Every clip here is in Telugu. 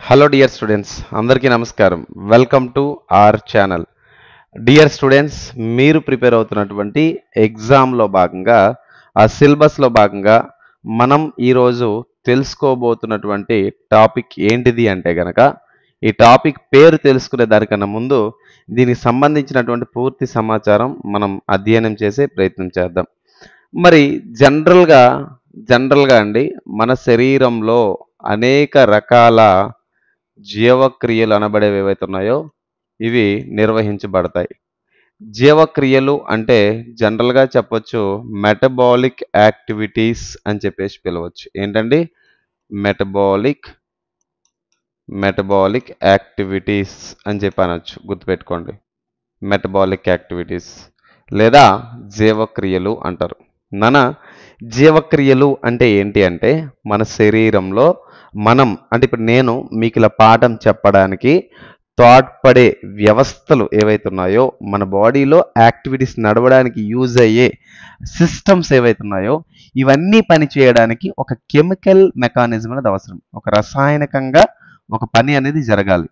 హలో డియర్ స్టూడెంట్స్, అందరికీ నమస్కారం. Welcome to our channel. Dear students, మీరు ప్రిపేర్ అవుతున్నటువంటి ఎగ్జామ్లో భాగంగా ఆ సిలబస్లో భాగంగా మనం ఈరోజు తెలుసుకోబోతున్నటువంటి టాపిక్ ఏంటిది అంటే గనక, ఈ టాపిక్ పేరు తెలుసుకునే దానికన్నా ముందు దీనికి సంబంధించినటువంటి పూర్తి సమాచారం మనం అధ్యయనం చేసే ప్రయత్నం చేద్దాం. మరి జనరల్గా అండి, మన శరీరంలో అనేక రకాల జీవక్రియలు అనబడేవి ఏవైతే ఉన్నాయో ఇవి నిర్వహించబడతాయి. జీవక్రియలు అంటే జనరల్‌గా చెప్పొచ్చు మెటబాలిక్ యాక్టివిటీస్ అని చెప్పేసి పిలవచ్చు. ఏంటండి? మెటబాలిక్ మెటబాలిక్ యాక్టివిటీస్ అని చెప్పి అనొచ్చు. గుర్తుపెట్టుకోండి. మెటబాలిక్ యాక్టివిటీస్ లేదా జీవక్రియలు అంటారు. నాన్న, జీవక్రియలు అంటే ఏంటి అంటే మన శరీరంలో అంటే ఇప్పుడు నేను మీకు ఇలా పాఠం చెప్పడానికి తోడ్పడే వ్యవస్థలు ఏవైతే ఉన్నాయో, మన బాడీలో యాక్టివిటీస్ నడవడానికి యూజ్ అయ్యే సిస్టమ్స్ ఏవైతే ఉన్నాయో, ఇవన్నీ పని చేయడానికి ఒక కెమికల్ మెకానిజం అనేది అవసరం. ఒక రసాయనికంగా ఒక పని అనేది జరగాలి.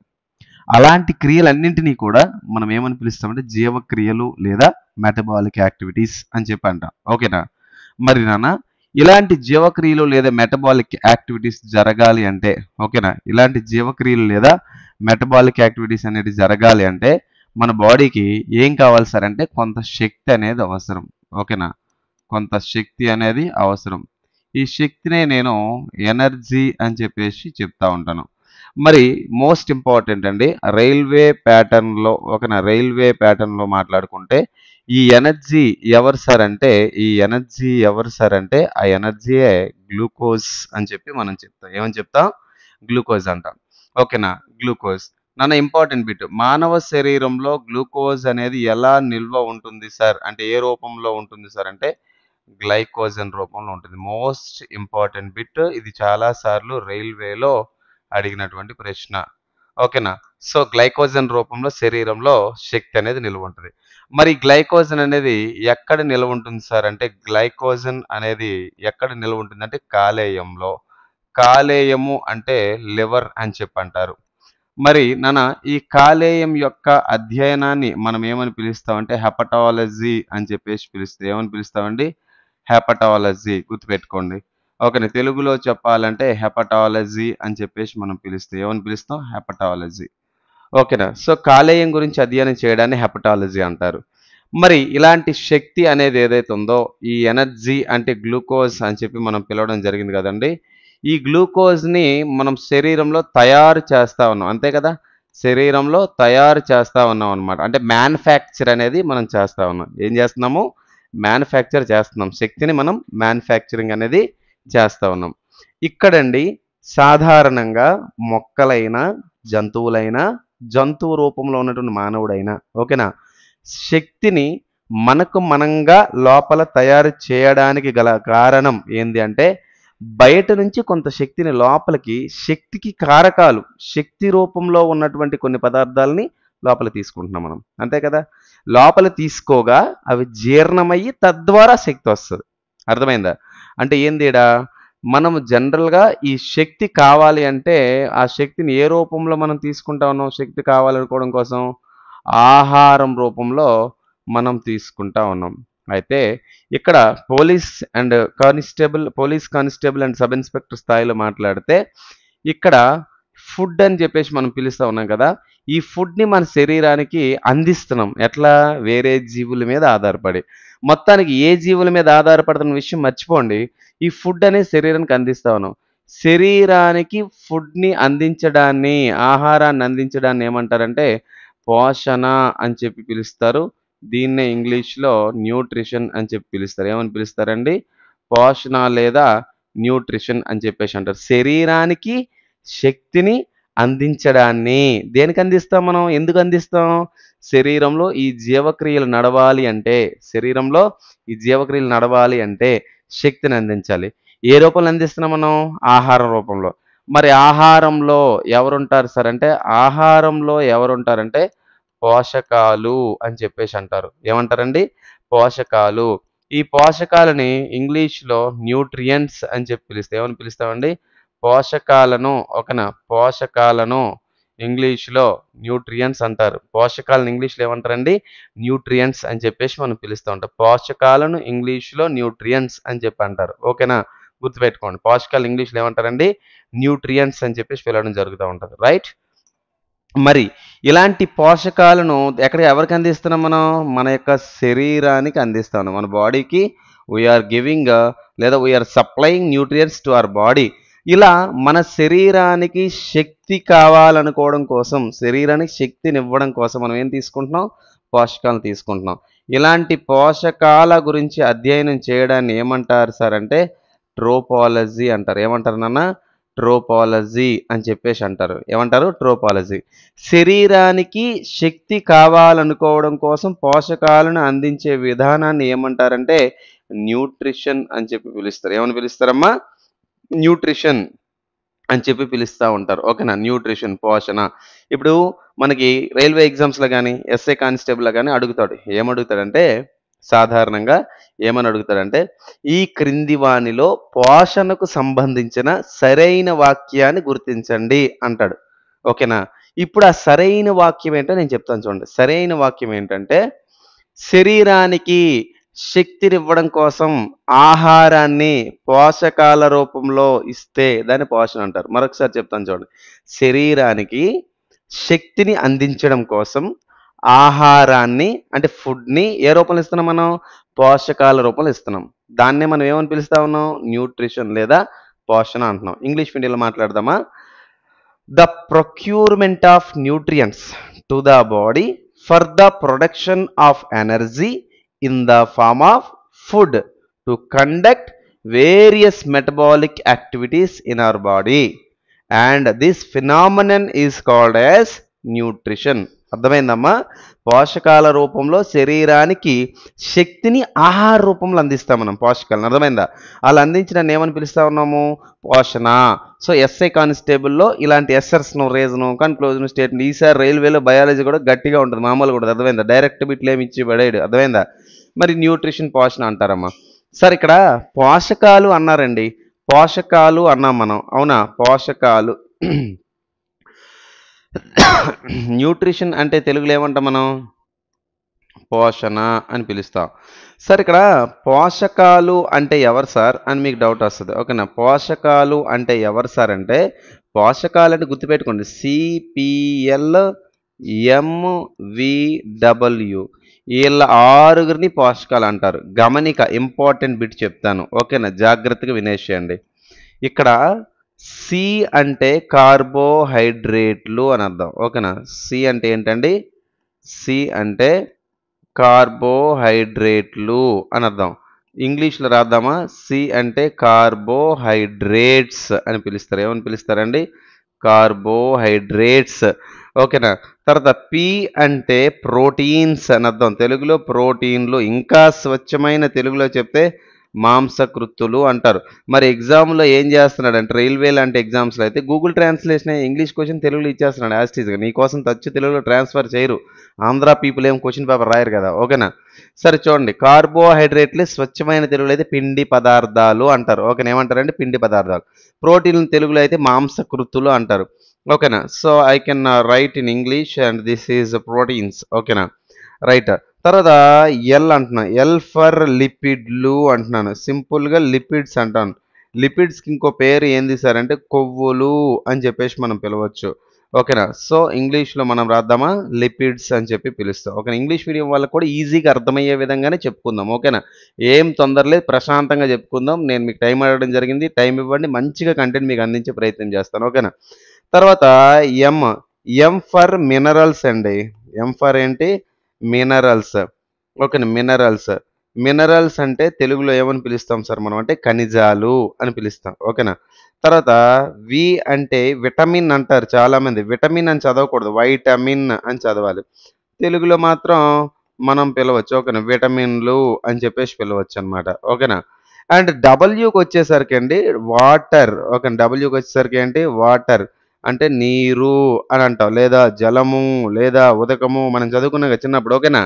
అలాంటి క్రియలన్నింటినీ కూడా మనం ఏమని పిలుస్తామంటే జీవక్రియలు లేదా మెటబాలిక్ యాక్టివిటీస్ అని చెప్పి అంటాం. ఓకేనా? మరి నాన్న, ఇలాంటి జీవక్రియలు లేదా మెటబాలిక్ యాక్టివిటీస్ జరగాలి అంటే, ఓకేనా, ఇలాంటి జీవక్రియలు లేదా మెటబాలిక్ యాక్టివిటీస్ అనేది జరగాలి అంటే మన బాడీకి ఏం కావాలి సార్ అంటే కొంత శక్తి అనేది అవసరం. ఓకేనా? కొంత శక్తి అనేది అవసరం. ఈ శక్తినే నేను ఎనర్జీ అని చెప్పేసి చెప్తా ఉంటాను. మరి మోస్ట్ ఇంపార్టెంట్ అండి, రైల్వే ప్యాటర్న్లో మాట్లాడుకుంటే ఈ ఎనర్జీ ఎవరు సార్ అంటే ఆ ఎనర్జీయే గ్లూకోజ్ అని చెప్పి మనం చెప్తాం. ఏమని చెప్తాం? గ్లూకోజ్ అంటాం. ఓకేనా? గ్లూకోజ్. నాన్న, ఇంపార్టెంట్ బిట్, మానవ శరీరంలో గ్లూకోజ్ అనేది ఎలా నిల్వ ఉంటుంది సార్ అంటే ఏ రూపంలో ఉంటుంది సార్ అంటే గ్లైకోజన్ రూపంలో ఉంటుంది. మోస్ట్ ఇంపార్టెంట్ బిట్ ఇది, చాలా సార్లు రైల్వేలో అడిగినటువంటి ప్రశ్న. ఓకేనా? సో గ్లైకోజన్ రూపంలో శరీరంలో శక్తి అనేది నిల్వ ఉంటుంది. మరి గ్లైకోజన్ అనేది ఎక్కడ నిల్వ ఉంటుంది సార్ అంటే గ్లైకోజన్ అనేది ఎక్కడ నిల్వ ఉంటుంది అంటే కాలేయంలో. కాలేయము అంటే లివర్ అని చెప్పి అంటారు. మరి నాన్న, ఈ కాలేయం యొక్క అధ్యయనాన్ని మనం ఏమని పిలుస్తామంటే హెపటాలజీ అని చెప్పేసి ఏమని పిలుస్తామండి? హెపటాలజీ. గుర్తుపెట్టుకోండి. ఓకేనా? తెలుగులో చెప్పాలంటే హెపటాలజీ అని చెప్పేసి మనం ఏమని పిలుస్తాం? హెపటాలజీ. ఓకేనా? సో కాలేయం గురించి అధ్యయనం చేయడాన్ని హెపటాలజీ అంటారు. మరి ఇలాంటి శక్తి అనేది ఏదైతే ఉందో, ఈ ఎనర్జీ అంటే గ్లూకోజ్ అని చెప్పి మనం పిలవడం జరిగింది కదండి. ఈ గ్లూకోజ్ని మనం శరీరంలో తయారు చేస్తా ఉన్నాం, అంతే కదా? శరీరంలో తయారు చేస్తా ఉన్నాం అనమాట. అంటే మ్యానుఫ్యాక్చర్ అనేది మనం చేస్తా ఉన్నాం. ఏం చేస్తున్నాము? మ్యానుఫ్యాక్చర్ చేస్తున్నాం. శక్తిని మనం మ్యానుఫ్యాక్చరింగ్ అనేది చేస్తా ఉన్నాం. ఇక్కడండి సాధారణంగా మొక్కలైనా జంతువులైనా, జంతువు రూపంలో ఉన్నటువంటి మానవుడైనా, ఓకేనా, శక్తిని మనకు మనంగా లోపల తయారు చేయడానికి గల కారణం ఏంది అంటే బయట నుంచి కొంత శక్తిని లోపలికి, శక్తికి కారకాలు శక్తి రూపంలో ఉన్నటువంటి కొన్ని పదార్థాలని లోపల తీసుకుంటున్నాం మనం, అంతే కదా? లోపల తీసుకోగా అవి జీర్ణమయ్యి తద్వారా శక్తి వస్తుంది. అర్థమైందా? అంటే ఏందిడా, మనము జనరల్గా ఈ శక్తి కావాలి అంటే ఆ శక్తిని ఏ రూపంలో మనం తీసుకుంటా ఉన్నాం? శక్తి కావాలనుకోవడం కోసం ఆహారం రూపంలో మనం తీసుకుంటా ఉన్నాం. అయితే ఇక్కడ police constable and sub inspector స్థాయిలో మాట్లాడితే ఇక్కడ ఫుడ్ అని చెప్పేసి మనం పిలుస్తూ ఉన్నాం కదా. ఈ ఫుడ్ని మన శరీరానికి అందిస్తున్నాం. ఎట్లా? వేరే జీవుల మీద ఆధారపడి. మొత్తానికి ఏ జీవుల మీద ఆధారపడుతున్న విషయం మర్చిపోండి. ఈ ఫుడ్ అనేది శరీరానికి అందిస్తా ఉన్నాం. శరీరానికి ఫుడ్ని అందించడాన్ని, ఆహారాన్ని అందించడాన్ని ఏమంటారంటే పోషణ అని చెప్పి పిలుస్తారు. దీన్నే ఇంగ్లీష్లో న్యూట్రిషన్ అని చెప్పి పిలుస్తారు. ఏమని పిలుస్తారండి? పోషణ లేదా న్యూట్రిషన్ అని చెప్పేసి అంటారు. శరీరానికి శక్తిని అందించడాన్ని దేనికి అందిస్తాం మనం? ఎందుకు అందిస్తాం? శరీరంలో ఈ జీవక్రియలు నడవాలి అంటే శక్తిని అందించాలి. ఏ రూపంలో అందిస్తున్నాం మనం? ఆహారం రూపంలో. మరి ఆహారంలో ఎవరుంటారు సార్ అంటే పోషకాలు అని చెప్పేసి అంటారు. ఏమంటారండి? పోషకాలు. ఈ పోషకాలని ఇంగ్లీష్లో న్యూట్రియంట్స్ అని చెప్పి పిలుస్తాం. ఏమని పిలుస్తామండి? పోషకాలను ఓకేనా, పోషకాలను ఇంగ్లీష్లో న్యూట్రియంట్స్ అంటారు. పోషకాలను ఇంగ్లీష్లో ఏమంటారండి? న్యూట్రియంట్స్ అని చెప్పేసి మనం పిలుస్తూ ఉంటాం. పోషకాలను ఇంగ్లీష్లో న్యూట్రియంట్స్ అని చెప్పి అంటారు. ఓకేనా, గుర్తుపెట్టుకోండి. పోషకాలు ఇంగ్లీష్లో ఏమంటారండి? న్యూట్రియంట్స్ అని చెప్పేసి పిలవడం జరుగుతూ ఉంటుంది. రైట్. మరి ఇలాంటి పోషకాలను ఎవరికి అందిస్తున్నాం మనం? మన యొక్క శరీరానికి అందిస్తాం. మన బాడీకి వీఆర్ గివింగ్ లేదా we're supplying nutrients to our body. ఇలా మన శరీరానికి శక్తి కావాలనుకోవడం కోసం, శరీరానికి శక్తిని ఇవ్వడం కోసం మనం ఏం తీసుకుంటున్నాం? పోషకాలను తీసుకుంటున్నాం. ఇలాంటి పోషకాల గురించి అధ్యయనం చేయడాన్ని ఏమంటారు సార్ అంటే ట్రోపాలజీ అంటారు. ఏమంటారు నాన్న? ట్రోపాలజీ అని చెప్పేసి అంటారు. ఏమంటారు? ట్రోపాలజీ. శరీరానికి శక్తి కావాలనుకోవడం కోసం పోషకాలను అందించే విధానాన్ని ఏమంటారంటే న్యూట్రిషన్ అని చెప్పి పిలుస్తారు. ఏమని పిలుస్తారమ్మా? న్యూట్రిషన్ అని చెప్పి పిలుస్తూ ఉంటారు. ఓకేనా, న్యూట్రిషన్, పోషణ. ఇప్పుడు మనకి రైల్వే ఎగ్జామ్స్లో కానీ ఎస్ఐ కానిస్టేబుల్లో కానీ అడుగుతాడు. ఏమడుగుతాడంటే సాధారణంగా ఏమని అడుగుతాడంటే ఈ క్రింది వానిలో పోషణకు సంబంధించిన సరైన వాక్యాన్ని గుర్తించండి అంటాడు. ఓకేనా, ఇప్పుడు ఆ సరైన వాక్యం ఏంటో నేను చెప్తాను చూడండి. సరైన వాక్యం ఏంటంటే శరీరానికి శక్తినివ్వడం కోసం ఆహారాన్ని పోషకాల రూపంలో ఇస్తే దాన్ని పోషణ అంటారు. మరొకసారి చెప్తాను చూడండి. శరీరానికి శక్తిని అందించడం కోసం ఆహారాన్ని అంటే ఫుడ్ని ఏ రూపంలో ఇస్తున్నాం మనం? పోషకాల రూపంలో ఇస్తున్నాం. దాన్నే మనం ఏమని పిలుస్తా ఉన్నాం? న్యూట్రిషన్ లేదా పోషణ అంటున్నాం. ఇంగ్లీష్ మీడియంలో మాట్లాడదామా? The procurement of nutrients to the body for the production of energy in the form of food to conduct various metabolic activities in our body, and this phenomenon is called as nutrition. అర్థమైందమ్మా? పోషకాల రూపంలో శరీరానికి శక్తిని ఆహార రూపంలో అందిస్తాం మనం పోషకాలను. అర్థమైందా? అలా అందించిన ఏమని పిలుస్తా ఉన్నాము? పోషణ. సో ఎస్ఐ కానిస్టేబుల్లో ఇలాంటి ఎస్సర్స్ను, రేజ్ను, కన్క్లూజన్, స్టేట్మెంట్. ఈసారి రైల్వేలో బయాలజీ కూడా గట్టిగా ఉంటుంది, మామూలు కూడా. అర్థమైందా? డైరెక్ట్ బిట్లు ఏమి ఇచ్చి పడేయడు. అర్థమైందా? మరి న్యూట్రిషన్, పోషణ అంటారమ్మా. సార్ ఇక్కడ పోషకాలు అన్నారండి, పోషకాలు అన్నాం మనం, అవునా? పోషకాలు న్యూట్రిషన్ అంటే తెలుగులో ఏమంటాం మనం? పోషణ అని పిలుస్తాం. సార్ ఇక్కడ పోషకాలు అంటే ఎవరు సార్ అని మీకు డౌట్ వస్తుంది. ఓకేనా, పోషకాలు అంటే ఎవరు సార్ అంటే పోషకాలు అంటే గుర్తుపెట్టుకోండి, సిపిఎల్ ఎంవిడబ్ల్యూ, వీళ్ళ ఆరుగురిని పోషకాలు అంటారు. గమనిక, ఇంపార్టెంట్ బిట్ చెప్తాను. ఓకేనా, జాగ్రత్తగా వినేసేయండి. ఇక్కడ సి అంటే కార్బోహైడ్రేట్లు అని అర్థం. ఓకేనా, సి అంటే ఏంటండి? సి అంటే కార్బోహైడ్రేట్లు అని అర్థం. ఇంగ్లీష్లో రాద్దామా? సి అంటే కార్బోహైడ్రేట్స్ అని పిలుస్తారు. ఏమని పిలుస్తారండి? కార్బోహైడ్రేట్స్. ఓకేనా, తర్వాత పి అంటే ప్రోటీన్స్ అని అర్థం. తెలుగులో ప్రోటీన్లు, ఇంకా స్వచ్ఛమైన తెలుగులో చెప్తే మాంసకృత్తులు అంటారు. మరి ఎగ్జామ్లో ఏం చేస్తున్నాడు అంటే రైల్వే లాంటి ఎగ్జామ్స్లో అయితే గూగుల్ ట్రాన్స్లేషన్ ఇంగ్లీష్ క్వశ్చన్ తెలుగులో ఇచ్చేస్తున్నాడు యాస్టీజ్గా. నీకోసం తచ్చు తెలుగులో ట్రాన్స్ఫర్ చేయరు. ఆంధ్ర పీపుల్ ఏం క్వశ్చన్ పేపర్ రాయరు కదా. ఓకేనా, సరే చూడండి. కార్బోహైడ్రేట్లు స్వచ్ఛమైన తెలుగులో అయితే పిండి పదార్థాలు అంటారు. ఓకేనా, ఏమంటారంటే పిండి పదార్థాలు. ప్రోటీన్లు తెలుగులో అయితే మాంసకృత్తులు అంటారు. ఓకేనా, so I can write in English and this is proteins. ఓకేనా, రైట్. తర్వాత ఎల్ అంటున్నా, ఎల్ ఫర్ లిపిడ్లు అంటున్నాను. సింపుల్గా లిపిడ్స్ అంటాను. లిపిడ్స్కి ఇంకో పేరు ఏంది సార్ అంటే కొవ్వులు అని చెప్పేసి మనం పిలవచ్చు. ఓకేనా, సో ఇంగ్లీష్లో మనం రాద్దామా? లిపిడ్స్ అని చెప్పి పిలుస్తాం. ఓకేనా, ఇంగ్లీష్ మీడియం వాళ్ళకి కూడా ఈజీగా అర్థమయ్యే విధంగానే చెప్పుకుందాం. ఓకేనా, ఏం తొందరలేదు, ప్రశాంతంగా చెప్పుకుందాం. నేను మీకు టైం అడగడం జరిగింది, టైం ఇవ్వండి, మంచిగా కంటెంట్ మీకు అందించే ప్రయత్నం చేస్తాను. ఓకేనా, తర్వాత ఎం, ఎం ఫర్ మినరల్స్ అండి. ఎం ఫర్ ఏంటి? మినరల్స్. ఓకేనా, మినరల్స్. మినరల్స్ అంటే తెలుగులో ఏమని పిలుస్తాం సార్ మనం అంటే ఖనిజాలు అని పిలుస్తాం. ఓకేనా, తర్వాత వి అంటే విటమిన్ అంటారు చాలామంది. విటమిన్ అని చదవకూడదు, వైటమిన్ అని చదవాలి. తెలుగులో మాత్రం మనం పిలవచ్చు. ఓకేనా, విటమిన్లు అని చెప్పేసి పిలవచ్చు అనమాట. ఓకేనా, అండ్ డబ్ల్యూకి వచ్చేసరికి అండి వాటర్. ఓకే, డబ్ల్యూకి వచ్చేసరికి ఏంటి? వాటర్ అంటే నీరు అని అంటాం, లేదా జలము, లేదా ఉదకము, మనం చదువుకున్నాక చిన్నప్పుడు. ఓకేనా,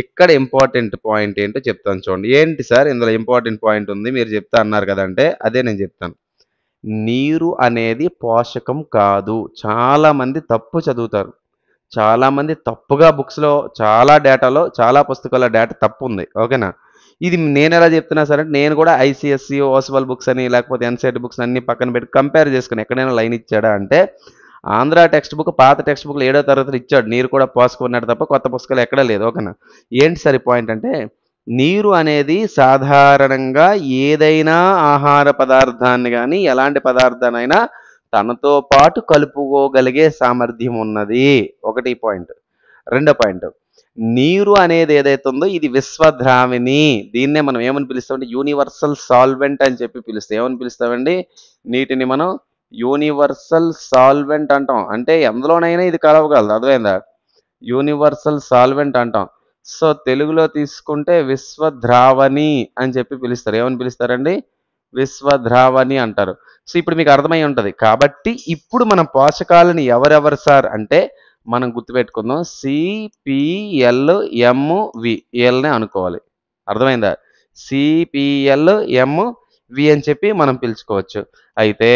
ఇక్కడ ఇంపార్టెంట్ పాయింట్ ఏంటో చెప్తాను చూడండి. ఏంటి సార్ ఇందులో ఇంపార్టెంట్ పాయింట్ ఉంది మీరు చెప్తా అన్నారు కదంటే అదే నేను చెప్తాను. నీరు అనేది పోషకం కాదు. చాలామంది తప్పు చదువుతారు. చాలామంది తప్పుగా బుక్స్‌లో చాలా డేటాలో చాలా పుస్తకాల డేటా తప్పుంది. ఓకేనా? ఇది నేనెలా చెప్తున్నా సరే నేను కూడా ఐసీఎస్‌సి, ఓస్వాల్ బుక్స్ అని లేకపోతే ఎన్‌సీఈఆర్‌టీ బుక్స్ అన్నీ పక్కన పెట్టి కంపేర్ చేసుకుని ఎక్కడైనా లైన్ ఇచ్చాడా అంటే ఆంధ్ర టెక్స్ట్ బుక్ పాత టెక్స్ట్ బుక్‌లో 7వ తరగతిలో ఇచ్చాడు. నీరు కూడా పోషకం అన్నాడు తప్ప కొత్త పుస్తకాలు ఎక్కడా లేదు. ఓకేనా? ఏంటి సార్ ఈ పాయింట్ అంటే నీరు అనేది సాధారణంగా ఏదైనా ఆహార పదార్థాన్ని గాని, ఎలాంటి పదార్థాన్నైనా తనతో పాటు కలుపుకోగలిగే సామర్థ్యం ఉన్నది. ఒకటి పాయింట్. రెండో పాయింట్. నీరు అనేది ఏదైతే ఉందో ఇది విశ్వద్రావిని. దీన్నే మనం ఏమని పిలుస్తామంటే యూనివర్సల్ సాల్వెంట్ అని చెప్పి పిలుస్తాం. ఏమని పిలుస్తామండి? నీటిని మనం యూనివర్సల్ సాల్వెంట్ అంటాం. అంటే ఎందులోనైనా ఇది కలవగలదు. అర్థమైందా? యూనివర్సల్ సాల్వెంట్ అంటాం. సో, తెలుగులో తీసుకుంటే విశ్వద్రావణి అని చెప్పి పిలుస్తారు. ఏమని పిలుస్తారండి? విశ్వద్రావణి అంటారు. సో, ఇప్పుడు మీకు అర్థమై ఉంటది. కాబట్టి ఇప్పుడు మనం పోషకాలను ఎవరెవరు సార్ అంటే మనం గుర్తుపెట్టుకుందాం. సిపిఎల్ఎంవి ఈళ్ళనే అనుకోవాలి. అర్థమైందా? సిపిఎల్ఎంవి అని చెప్పి మనం పిలుచుకోవచ్చు. అయితే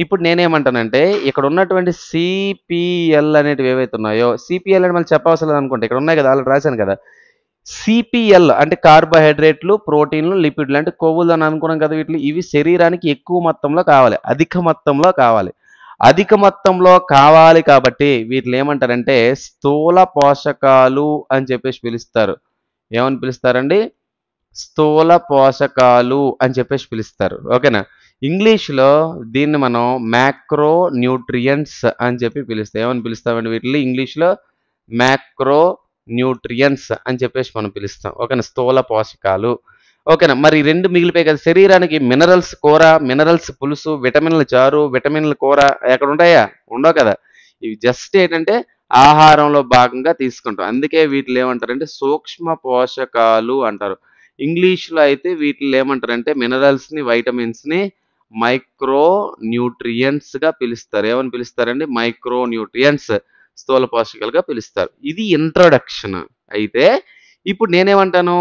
ఇప్పుడు నేనేమంటానంటే ఇక్కడ ఉన్నటువంటి సిపిఎల్ అనేటివి ఏవైతే ఉన్నాయో సిపిఎల్ అని మళ్ళీ చెప్పవసరం లేదనుకోండి. ఇక్కడ ఉన్నాయి కదా ఆల్రెడీ రాశాను కదా. సిపిఎల్ అంటే కార్బోహైడ్రేట్లు, ప్రోటీన్లు, లిపిడ్లు అంటే కొవ్వులు అని అనుకున్నాం కదా వీటిని. ఇవి శరీరానికి ఎక్కువ మొత్తంలో కావాలి. అధిక మొత్తంలో కావాలి. అధిక మొత్తంలో కావాలి కాబట్టి వీటిని ఏమంటారంటే స్థూల పోషకాలు అని చెప్పేసి పిలుస్తారు. ఏమని పిలుస్తారండి? స్థూల పోషకాలు అని చెప్పేసి పిలుస్తారు. ఓకేనా? ఇంగ్లీష్‌లో దీన్ని మనం మ్యాక్రో న్యూట్రియంట్స్ అని చెప్పి పిలుస్తాం. ఏమని పిలుస్తామండి వీటిని ఇంగ్లీష్‌లో? మ్యాక్రో న్యూట్రియంట్స్ అని చెప్పేసి మనం పిలుస్తాం. ఓకేనా? స్థూల పోషకాలు. ఓకేనా? మరి 2 మిగిలిపోయాయి కదా! శరీరానికి మినరల్స్ కూర, మినరల్స్ పులుసు, విటమిన్‌ల చారు, విటమిన్‌ల కూర ఎక్కడుంటాయా? ఉండవు కదా! ఇవి జస్ట్ ఏంటంటే ఆహారంలో భాగంగా తీసుకుంటాం. అందుకే వీటిని ఏమంటారంటే సూక్ష్మ పోషకాలు అంటారు. ఇంగ్లీష్‌లో అయితే వీటిని ఏమంటారంటే మినరల్స్‌ని, వైటమిన్స్‌ని మైక్రో న్యూట్రియంట్స్‌గా పిలుస్తారు. ఏమని పిలుస్తారండి? మైక్రో న్యూట్రియంట్స్ స్థూల పోషకాలుగా పిలుస్తారు. ఇది ఇంట్రొడక్షన్. అయితే ఇప్పుడు నేనేమంటాను?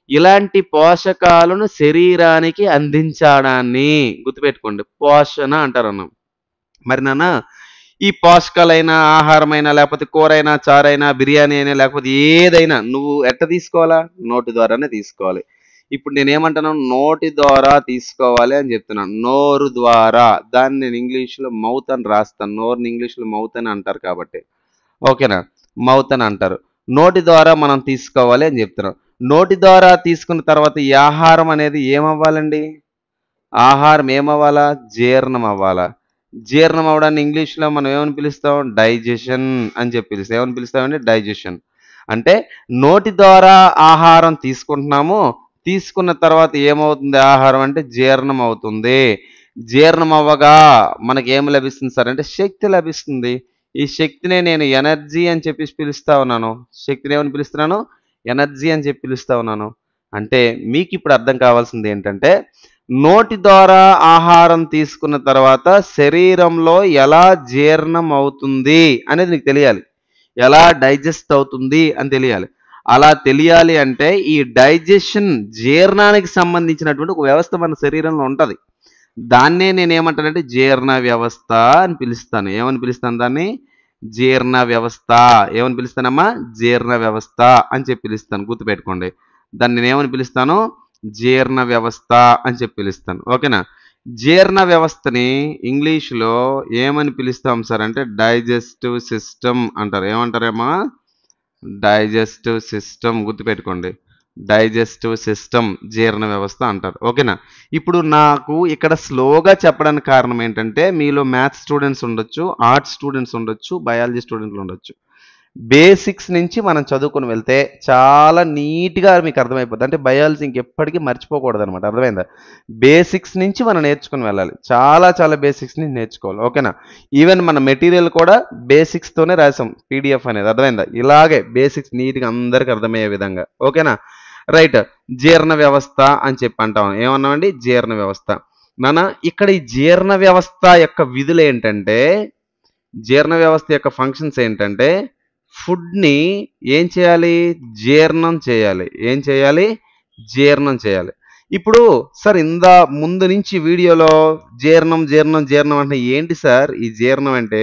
ఇలాంటి పోషకాలను శరీరానికి అందించడాన్ని గుర్తుపెట్టుకోండి. పోషణ అంటారన్నాం. మరి నాన్న ఈ పోషకాలైన ఆహారమైనా లేకపోతే కూరైనా, చారైనా, బిర్యానీ అయినా లేకపోతే ఏదైనా నువ్వు ఎట్ట తీసుకోవాలా? నోటి ద్వారానే తీసుకోవాలి. ఇప్పుడు నేనేమంటాను? నోటి ద్వారా తీసుకోవాలి అని చెప్తున్నాను. నోరు ద్వారా. దాన్ని నేను ఇంగ్లీష్‌లో మౌత్ అని రాస్తాను. నోరుని ఇంగ్లీష్‌లో మౌత్ అని అంటారు కాబట్టి. ఓకేనా? మౌత్ అని అంటారు. నోటి ద్వారా మనం తీసుకోవాలి అని చెప్తున్నాం. నోటి ద్వారా తీసుకున్న తర్వాత ఈ ఆహారం అనేది ఏమవ్వాలండి? ఆహారం ఏమవ్వాలా? జీర్ణం అవ్వాలా? జీర్ణం అవ్వడాన్ని ఇంగ్లీష్‌లో మనం ఏమని పిలుస్తాం? డైజెషన్ అని చెప్పి పిలుస్తాం. ఏమని పిలుస్తామండి? డైజెషన్. అంటే నోటి ద్వారా ఆహారం తీసుకుంటున్నాము. తీసుకున్న తర్వాత ఏమవుతుంది ఆహారం అంటే జీర్ణం అవుతుంది. జీర్ణం అవ్వగా మనకేం లభిస్తుంది సార్ అంటే శక్తి లభిస్తుంది. ఈ శక్తినే నేను ఎనర్జీ అని చెప్పేసి పిలుస్తా ఉన్నాను. శక్తిని ఏమని పిలుస్తున్నాను? ఎనర్జీ అని చెప్పి పిలుస్తా ఉన్నాను. అంటే మీకిప్పుడు అర్థం కావాల్సింది ఏంటంటే నోటి ద్వారా ఆహారం తీసుకున్న తర్వాత శరీరంలో ఎలా జీర్ణం అవుతుంది అనేది నీకు తెలియాలి. ఎలా డైజెస్ట్ అవుతుంది అని తెలియాలి. అలా తెలియాలి అంటే ఈ డైజెషన్ జీర్ణానికి సంబంధించినటువంటి ఒక వ్యవస్థ మన శరీరంలో ఉంటది. దాన్నే నేనేమంటానంటే జీర్ణ వ్యవస్థ అని పిలుస్తాను. ఏమని పిలుస్తాను దాన్ని? జీర్ణ వ్యవస్థ. ఏమని పిలుస్తానమ్మా? జీర్ణ వ్యవస్థ అని చెప్పి పిలుస్తాను. గుర్తుపెట్టుకోండి. దాన్ని నేనేమని పిలుస్తాను? జీర్ణ వ్యవస్థ అని చెప్పి పిలుస్తాను. ఓకేనా? జీర్ణ వ్యవస్థని ఇంగ్లీష్‌లో ఏమని పిలుస్తాం సార్ అంటే డైజెస్టివ్ సిస్టమ్ అంటారు. ఏమంటారేమో? డైజెస్టివ్ సిస్టమ్ గుర్తుపెట్టుకోండి. డైజెస్టివ్ సిస్టమ్ జీర్ణ వ్యవస్థ అంటారు. ఓకేనా? ఇప్పుడు నాకు ఇక్కడ స్లోగా చెప్పడానికి కారణం ఏంటంటే మీలో మ్యాథ్స్ స్టూడెంట్స్ ఉండొచ్చు, ఆర్ట్స్ స్టూడెంట్స్ ఉండొచ్చు, బయాలజీ స్టూడెంట్లు ఉండొచ్చు. బేసిక్స్ నుంచి మనం చదువుకొని వెళ్తే చాలా నీట్‌గా మీకు అర్థమైపోద్ది. అంటే బయాలజీ ఇంకెప్పటికీ మర్చిపోకూడదనమాట. అర్థమైందా? బేసిక్స్ నుంచి మనం నేర్చుకొని వెళ్ళాలి. చాలా చాలా బేసిక్స్ నుంచి నేర్చుకోవాలి. ఓకేనా? ఈవెన్ మన మెటీరియల్ కూడా బేసిక్స్‌తోనే రాసాం పీడీఎఫ్ అనేది. అర్థమైందా? ఇలాగే బేసిక్స్ నీట్‌గా అందరికి అర్థమయ్యే విధంగా. ఓకేనా? రైట్. జీర్ణ వ్యవస్థ అని చెప్పి అంటాం. ఏమన్నామండి? జీర్ణ వ్యవస్థ. నాన్న ఇక్కడ ఈ జీర్ణ వ్యవస్థ యొక్క విధులేంటంటే జీర్ణ వ్యవస్థ యొక్క ఫంక్షన్స్ ఏంటంటే ఫుడ్‌ని ఏం చేయాలి? జీర్ణం చేయాలి. ఏం చేయాలి? జీర్ణం చేయాలి. ఇప్పుడు సార్ ముందు నుంచి వీడియోలో జీర్ణం జీర్ణం జీర్ణం అంటే ఏంటి సార్ ఈ జీర్ణం అంటే?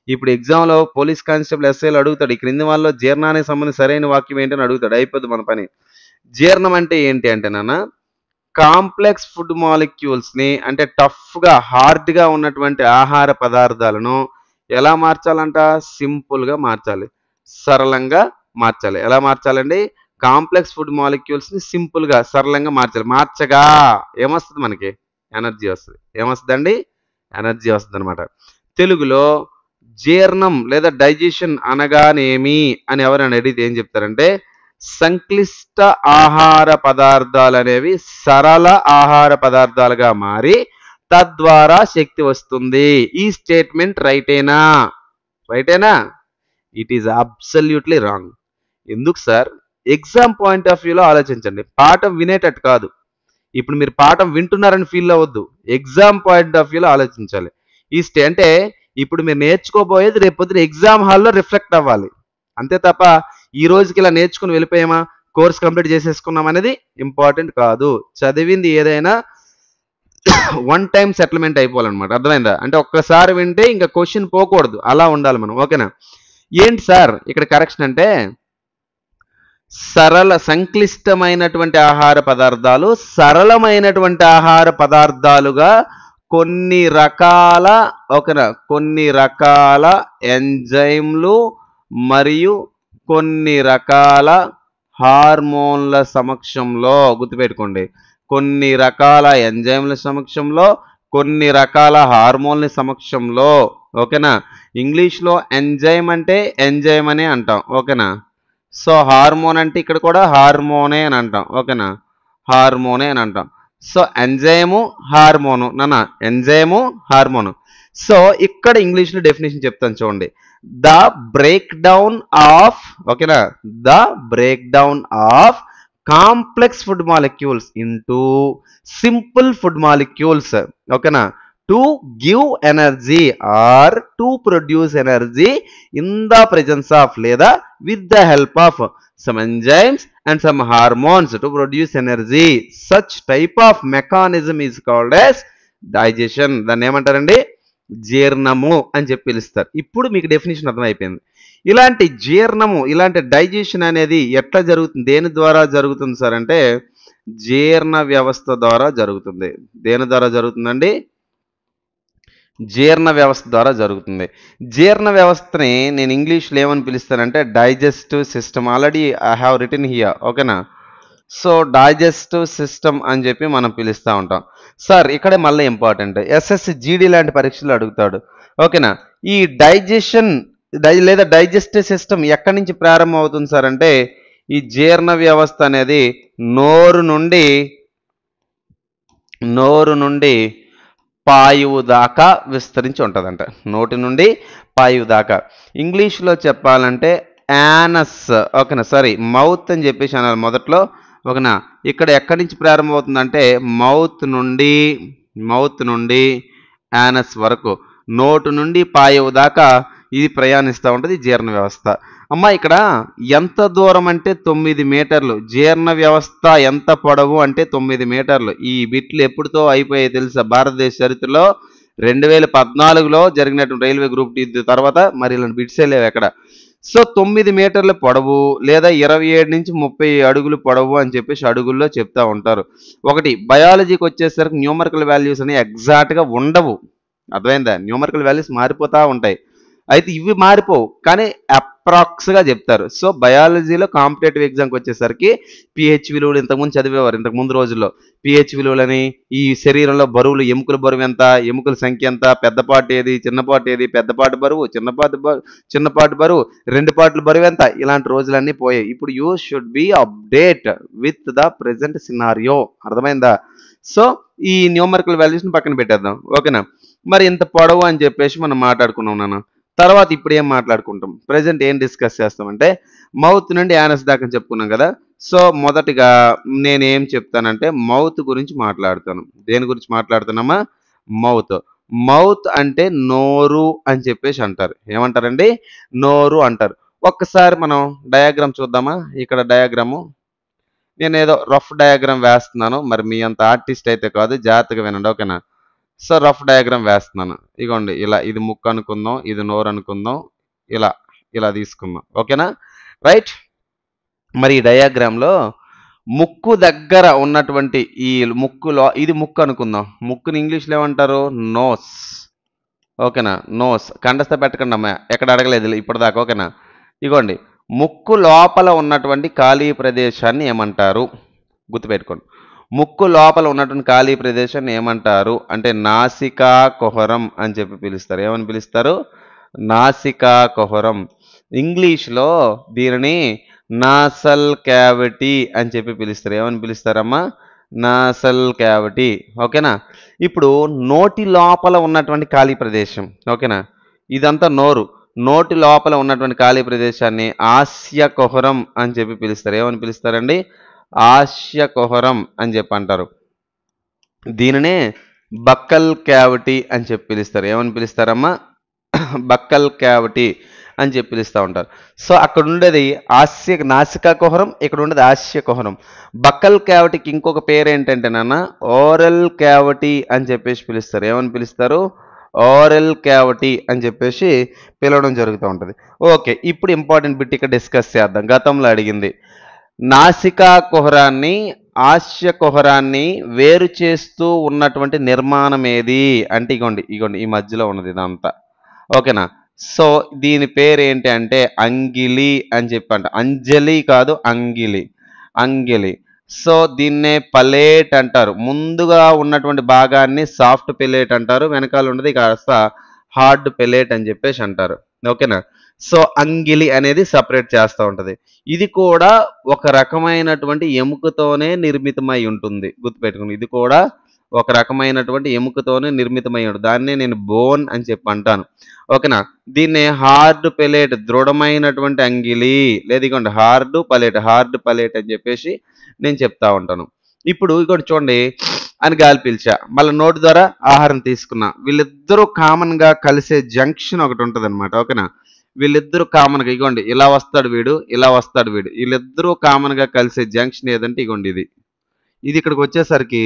ఇప్పుడు ఎగ్జామ్‌లో పోలీస్ కానిస్టేబుల్ ఎస్ఐలో అడుగుతాడు. ఈ క్రింది వాళ్ళలో జీర్ణానికి సంబంధించి సరైన వాక్యం ఏంటని అడుగుతాడు. అయిపోద్ది మన పని. జీర్ణం అంటే ఏంటి అంటే నాన్న, కాంప్లెక్స్ ఫుడ్ మాలిక్యూల్స్‌ని అంటే టఫ్‌గా, హార్డ్‌గా ఉన్నటువంటి ఆహార పదార్థాలను ఎలా మార్చాలంట? సింపుల్‌గా మార్చాలి. సరళంగా మార్చాలి. ఎలా మార్చాలండి? కాంప్లెక్స్ ఫుడ్ మాలిక్యూల్స్‌ని సింపుల్‌గా, సరళంగా మార్చాలి. మార్చగా ఏమొస్తది మనకి? ఎనర్జీ వస్తది. ఏమొస్తదండి? ఎనర్జీ వస్తదనమాట. తెలుగులో జీర్ణం లేదా డైజెషన్ అనగానేమి అని ఎవరైనా అడిగితే ఏం చెప్తారంటే, సంక్లిష్ట ఆహార పదార్థాలనేవి సరళ ఆహార పదార్థాలుగా మారి తద్వారా శక్తి వస్తుంది. ఈ స్టేట్మెంట్ రైటేనా? రైటేనా? It is absolutely wrong. ఎందుకు సార్? ఎగ్జామ్ పాయింట్ ఆఫ్ వ్యూలో ఆలోచించండి. పాఠం వినేటట్టు కాదు. ఇప్పుడు మీరు పాఠం వింటున్నారని ఫీల్ అవ్వద్దు. ఎగ్జామ్ పాయింట్ ఆఫ్ వ్యూలో ఆలోచించాలి. అంటే ఇప్పుడు మీరు నేర్చుకోబోయేది రేపొద్దున ఎగ్జామ్ హాల్‌లో రిఫ్లెక్ట్ అవ్వాలి. అంతే తప్ప ఈ రోజుకి ఇలా నేర్చుకొని వెళ్ళిపోయామా, కోర్స్ కంప్లీట్ చేసేసుకున్నాం అనేది ఇంపార్టెంట్ కాదు. చదివింది ఏదైనా వన్ టైమ్ సెటిల్మెంట్ అయిపోవాలన్నమాట. అర్థమైందా? అంటే ఒక్కసారి వింటే ఇంకా క్వశ్చన్ పోకూడదు. అలా ఉండాలి మనం. ఓకేనా? ఏంటి సార్ ఇక్కడ కరెక్షన్ అంటే, సంక్లిష్టమైనటువంటి ఆహార పదార్థాలు సరళమైనటువంటి ఆహార పదార్థాలుగా కొన్ని రకాల ఎంజైమ్లు మరియు కొన్ని రకాల హార్మోన్ల సమక్షంలో, గుర్తుపెట్టుకోండి, కొన్ని రకాల ఎంజైమ్ల సమక్షంలో, కొన్ని రకాల హార్మోన్ల సమక్షంలో. ఓకేనా? ఇంగ్లీష్లో ఎంజైమ్ అంటే ఎంజైమ్ అనే అంటాం. ఓకేనా? సో హార్మోన్ అంటే ఇక్కడ కూడా హార్మోనే అని అంటాం. ఓకేనా? హార్మోనే అని అంటాం. So enzyme hormone enzyme hormone. So ఇక్కడ ఇంగ్లీష్లో డెఫినేషన్ చెప్తాను చూడండి. ద బ్రేక్ డౌన్ ఆఫ్, ఓకేనా, the breakdown of complex food molecules into simple food molecules. ఓకేనా? To give energy or to produce energy in the presence of లేదా with the help of some enzymes and some hormones to produce energy. Such type of mechanism is called as digestion. దాన్ని ఏమంటారండి? జీర్ణము అని చెప్పి పిలుస్తారు. ఇప్పుడు మీకు డెఫినేషన్ అర్థమైపోయింది. ఇలాంటి జీర్ణము, ఇలాంటి డైజెషన్ అనేది ఎట్లా జరుగుతుంది, దేని ద్వారా జరుగుతుంది సార్ అంటే, జీర్ణ వ్యవస్థ ద్వారా జరుగుతుంది. దేని ద్వారా జరుగుతుందండి? జీర్ణ వ్యవస్థ ద్వారా జరుగుతుంది. జీర్ణ వ్యవస్థని నేను ఇంగ్లీష్లో ఏమని పిలుస్తానంటే digestive system. Already I have written here. ఓకేనా? సో డైజెస్టివ్ సిస్టమ్ అని చెప్పి మనం పిలుస్తూ ఉంటాం. సార్ ఇక్కడే మళ్ళీ ఇంపార్టెంట్, ఎస్ఎస్సి జీడీ లాంటి పరీక్షలు అడుగుతాడు. ఓకేనా? ఈ డైజెషన్ లేదా డైజెస్టివ్ సిస్టమ్ ఎక్కడి నుంచి ప్రారంభం అవుతుంది సార్ అంటే, ఈ జీర్ణ వ్యవస్థ అనేది నోరు నుండి పాయువు దాకా విస్తరించి ఉంటుందంట. నోటి నుండి పాయువు దాకా. ఇంగ్లీష్లో చెప్పాలంటే యానస్. ఓకేనా? సారీ, మౌత్ అని చెప్పేసి అన్నారు మొదట్లో. ఓకేనా? ఇక్కడ ఎక్కడి నుంచి ప్రారంభం అవుతుందంటే మౌత్ నుండి యానస్ వరకు, నోటు నుండి పాయువు దాకా ఇది ప్రయాణిస్తూ ఉంటుంది జీర్ణ వ్యవస్థ. అమ్మ ఇక్కడ ఎంత దూరం అంటే 9 మీటర్లు. జీర్ణ వ్యవస్థ ఎంత పొడవు అంటే 9 మీటర్లు. ఈ బిట్లు ఎప్పుడుతో అయిపోయాయి తెలుసా? భారతదేశ చరిత్రలో 2014లో జరిగినటువంటి రైల్వే గ్రూప్ డి తర్వాత మరి ఇలాంటి బిట్సే లేవు ఎక్కడ. సో 9 మీటర్ల పొడవు లేదా 27 నుంచి 30 అడుగులు పొడవు అని చెప్పేసి అడుగుల్లో చెప్తా ఉంటారు. ఒకటి బయాలజీకి వచ్చేసరికి న్యూమరికల్ వాల్యూస్ అనేవి ఎగ్జాక్ట్గా ఉండవు. అర్థమైందా? న్యూమరికల్ వాల్యూస్ మారిపోతూ ఉంటాయి. అయితే ఇవి మారిపోవు, కానీ అప్రాక్స్గా చెప్తారు. సో బయాలజీలో కాంపిటేటివ్ ఎగ్జామ్కి వచ్చేసరికి పిహెచ్ విలువలు ఇంతకుముందు చదివేవారు. ఇంతకుముందు రోజుల్లో పిహెచ్ విలువలని, ఈ శరీరంలో బరువులు, ఎముకల బరువు ఎంత, ఎముకల సంఖ్య ఎంత, పెద్దపాటు ఏది, చిన్నపాటు ఏది, పెద్దపాటు బరువు, చిన్నపాటు బరువు, 2 పార్ట్ల బరువు ఎంత, ఇలాంటి రోజులన్నీ పోయాయి. ఇప్పుడు you should be update with the present scenario. అర్థమైందా? సో ఈ న్యూమరికల్ వాల్యూస్ని పక్కన పెట్టేద్దాం. ఓకేనా? మరి ఇంత పొడవు అని చెప్పేసి మనం మాట్లాడుకున్నాం నాన్న. తర్వాత ఇప్పుడు ఏం మాట్లాడుకుంటాం, ప్రజెంట్ ఏం డిస్కస్ చేస్తామంటే మౌత్ నుండి యానస్ దాకా చెప్పుకున్నాం కదా. సో మొదటిగా నేనేం చెప్తానంటే మౌత్ గురించి మాట్లాడతాను. దేని గురించి మాట్లాడుతున్నామా? మౌత్ అంటే నోరు అని చెప్పేసి అంటారు. ఏమంటారండి? నోరు అంటారు. ఒక్కసారి మనం డయాగ్రామ్ చూద్దామా? ఇక్కడ డయాగ్రాము నేనేదో రఫ్ డయాగ్రామ్ వేస్తున్నాను. మరి మీ అంత ఆర్టిస్ట్ అయితే కాదు. జాగ్రత్తగా వినండి. ఓకేనా? సో, రఫ్ డయాగ్రామ్ వేస్తున్నాను. ఇగోండి ఇలా ఇది ముక్కు అనుకుందాం. ఇది నోరు అనుకుందాం. ఇలా, ఇలా తీసుకుందాం. ఓకేనా? రైట్? మరి ఈ డయాగ్రామ్‌లో ముక్కు దగ్గర ఉన్నటువంటి ఈ ముక్కులో ఇది ముక్కు అనుకుందాం. ముక్కుని ఇంగ్లీష్‌లో ఏమంటారు? నోస్. ఓకేనా? నోస్. కంఠస్థ పెట్టకండమ్మా. ఎక్కడ అడగలేదు ఇప్పటిదాకా. ఓకేనా? ఇగోండి ముక్కు లోపల ఉన్నటువంటి ఖాళీ ప్రదేశాన్ని ఏమంటారు? గుర్తుపెట్టుకోండి. ముక్కు లోపల ఉన్నటువంటి ఖాళీ ప్రదేశాన్ని ఏమంటారు? అంటే నాసికా కుహరం అని చెప్పి పిలుస్తారు. ఏమని పిలుస్తారు? నాసికా కుహరం. ఇంగ్లీష్‌లో దీనిని నాసల్ క్యావిటీ అని చెప్పి పిలుస్తారు. ఏమని పిలుస్తారమ్మా? Nasal cavity. ఓకేనా? ఇప్పుడు నోటి లోపల ఉన్నటువంటి ఖాళీ ప్రదేశం. ఓకేనా? ఇదంతా నోరు. నోటి లోపల ఉన్నటువంటి ఖాళీ ప్రదేశాన్ని హాస్య కుహరం అని చెప్పి పిలుస్తారు. ఏమని పిలుస్తారండి? హాస్య కుహరం అని చెప్పి అంటారు. దీనినే బక్కల్ క్యావిటీ అని చెప్పి పిలుస్తారు. ఏమని పిలుస్తారమ్మా? బక్కల్ క్యావిటీ అని చెప్పి పిలుస్తూ ఉంటారు. సో అక్కడ ఉండేది నాసికా కుహరం, ఇక్కడ ఉండేది హాస్య కుహరం. బక్కల్ క్యావిటీకి ఇంకొక పేరు ఏంటంటే నాన్న ఓరల్ క్యావిటీ అని చెప్పేసి పిలుస్తారు. ఏమని పిలుస్తారు? ఓరల్ క్యావిటీ అని చెప్పేసి పిలవడం జరుగుతూ ఉంటుంది. ఓకే, ఇప్పుడు ఇంపార్టెంట్ బిట్ ఇక్కడ డిస్కస్ చేద్దాం. గతంలో అడిగింది నాసికా కుహరాన్ని హాస్య కుహరాన్ని వేరు చేస్తూ ఉన్నటువంటి నిర్మాణం ఏది అంటే ఇగోండి ఇగోండి ఈ మధ్యలో ఉన్నది ఇదంతా. ఓకేనా? సో దీని పేరు ఏంటి అంటే అంగిలి అని చెప్పంట. అంజలి కాదు, అంగిలి. అంగిలి. సో దీన్నే పలేట్ అంటారు. ముందుగా ఉన్నటువంటి భాగాన్ని సాఫ్ట్ పెలేట్ అంటారు. వెనకాల ఉన్నది కాస్త హార్డ్ పెలేట్ అని చెప్పేసి అంటారు. ఓకేనా? సో అంగిలి అనేది సపరేట్ చేస్తూ ఉంటుంది. ఇది కూడా ఒక రకమైనటువంటి ఎముకతోనే నిర్మితమై ఉంటుంది. గుర్తుపెట్టుకోండి. ఇది కూడా ఒక రకమైనటువంటి ఎముకతోనే నిర్మితమై ఉంటుంది. దాన్నే నేను బోన్ అని చెప్పి అంటాను. ఓకేనా? దీన్ని హార్డ్ పెలేట్, దృఢమైనటువంటి అంగిలి, లేదు ఇగోండి హార్డ్ పలేట్ అని చెప్పేసి నేను చెప్తా ఉంటాను. ఇప్పుడు ఇగోండి చూడండి అని గాలి పీల్చా, మళ్ళీ నోటి ద్వారా ఆహారం తీసుకున్నా. వీళ్ళిద్దరూ కామన్ గా కలిసే జంక్షన్ ఒకటి ఉంటుంది అనమాట. ఓకేనా? వీళ్ళిద్దరూ కామన్ గా ఇగోండి ఇలా వస్తాడు వీడు, ఇలా వస్తాడు వీడు. వీళ్ళిద్దరూ కామన్ గా కలిసే జంక్షన్ ఏదంటే ఇగోండి ఇది. ఇది ఇక్కడికి వచ్చేసరికి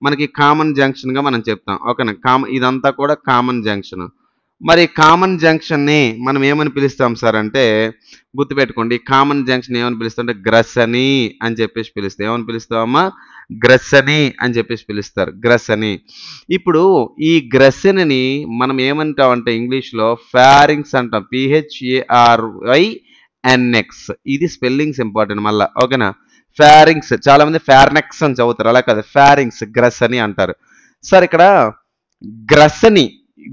మనకి కామన్ జంక్షన్ గా మనం చెప్తాం. ఓకేనా? ఇదంతా కూడా కామన్ జంక్షన్. మరి కామన్ జంక్షన్ని మనం ఏమని పిలుస్తాం సార్ అంటే గుర్తుపెట్టుకోండి. కామన్ జంక్షన్ ఏమని పిలుస్తాం అంటే గ్రసని అని చెప్పేసి పిలుస్తాం. ఏమని పిలుస్తామమ్మా? గ్రసని అని చెప్పేసి పిలుస్తారు. గ్రసని. ఇప్పుడు ఈ గ్రసనిని మనం ఏమంటామంటే ఇంగ్లీష్లో ఫారింగ్స్ అంటాం. PHARYNX. ఇది స్పెల్లింగ్స్ ఇంపార్టెంట్ మళ్ళా. ఓకేనా? ఫారింగ్స్. చాలా మంది ఫార్నెక్స్ అని చదువుతారు. అలా కాదు, ఫారింగ్స్ గ్రసని అంటారు. సార్ ఇక్కడ గ్రసని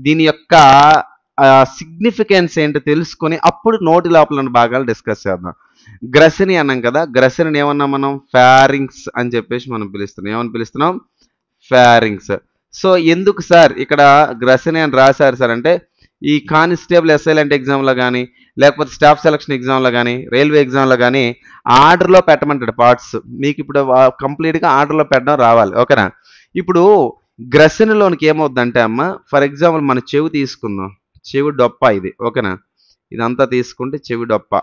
దీని యొక్క సిగ్నిఫికెన్స్ ఏంటో తెలుసుకొని అప్పుడు నోటి లోపల ఉన్న భాగాలు డిస్కస్ చేద్దాం. గ్రసని అన్నాం కదా, గ్రసని ఏమన్నా మనం ఫారింగ్స్ అని చెప్పేసి మనం పిలుస్తున్నాం. ఏమని పిలుస్తున్నాం? ఫారింగ్స్. సో ఎందుకు సార్ ఇక్కడ గ్రసని అని రాశారు సార్ అంటే ఈ కానిస్టేబుల్ ఎస్ఐలెంట్ ఎగ్జామ్లో కానీ లేకపోతే స్టాఫ్ సెలక్షన్ ఎగ్జామ్లో కానీ రైల్వే ఎగ్జామ్లో కానీ ఆర్డర్లో పెట్టమంటాడు పార్ట్స్. మీకు ఇప్పుడు కంప్లీట్గా ఆర్డర్లో పెట్టడం రావాలి. ఓకేనా? ఇప్పుడు గ్రసనిలోనికి ఏమవుద్దంటే అమ్మ, ఫర్ ఎగ్జాంపుల్ మన చెవి తీసుకుందాం. చెవి డొప్ప ఇది. ఓకేనా? ఇదంతా తీసుకుంటే చెవి డొప్ప.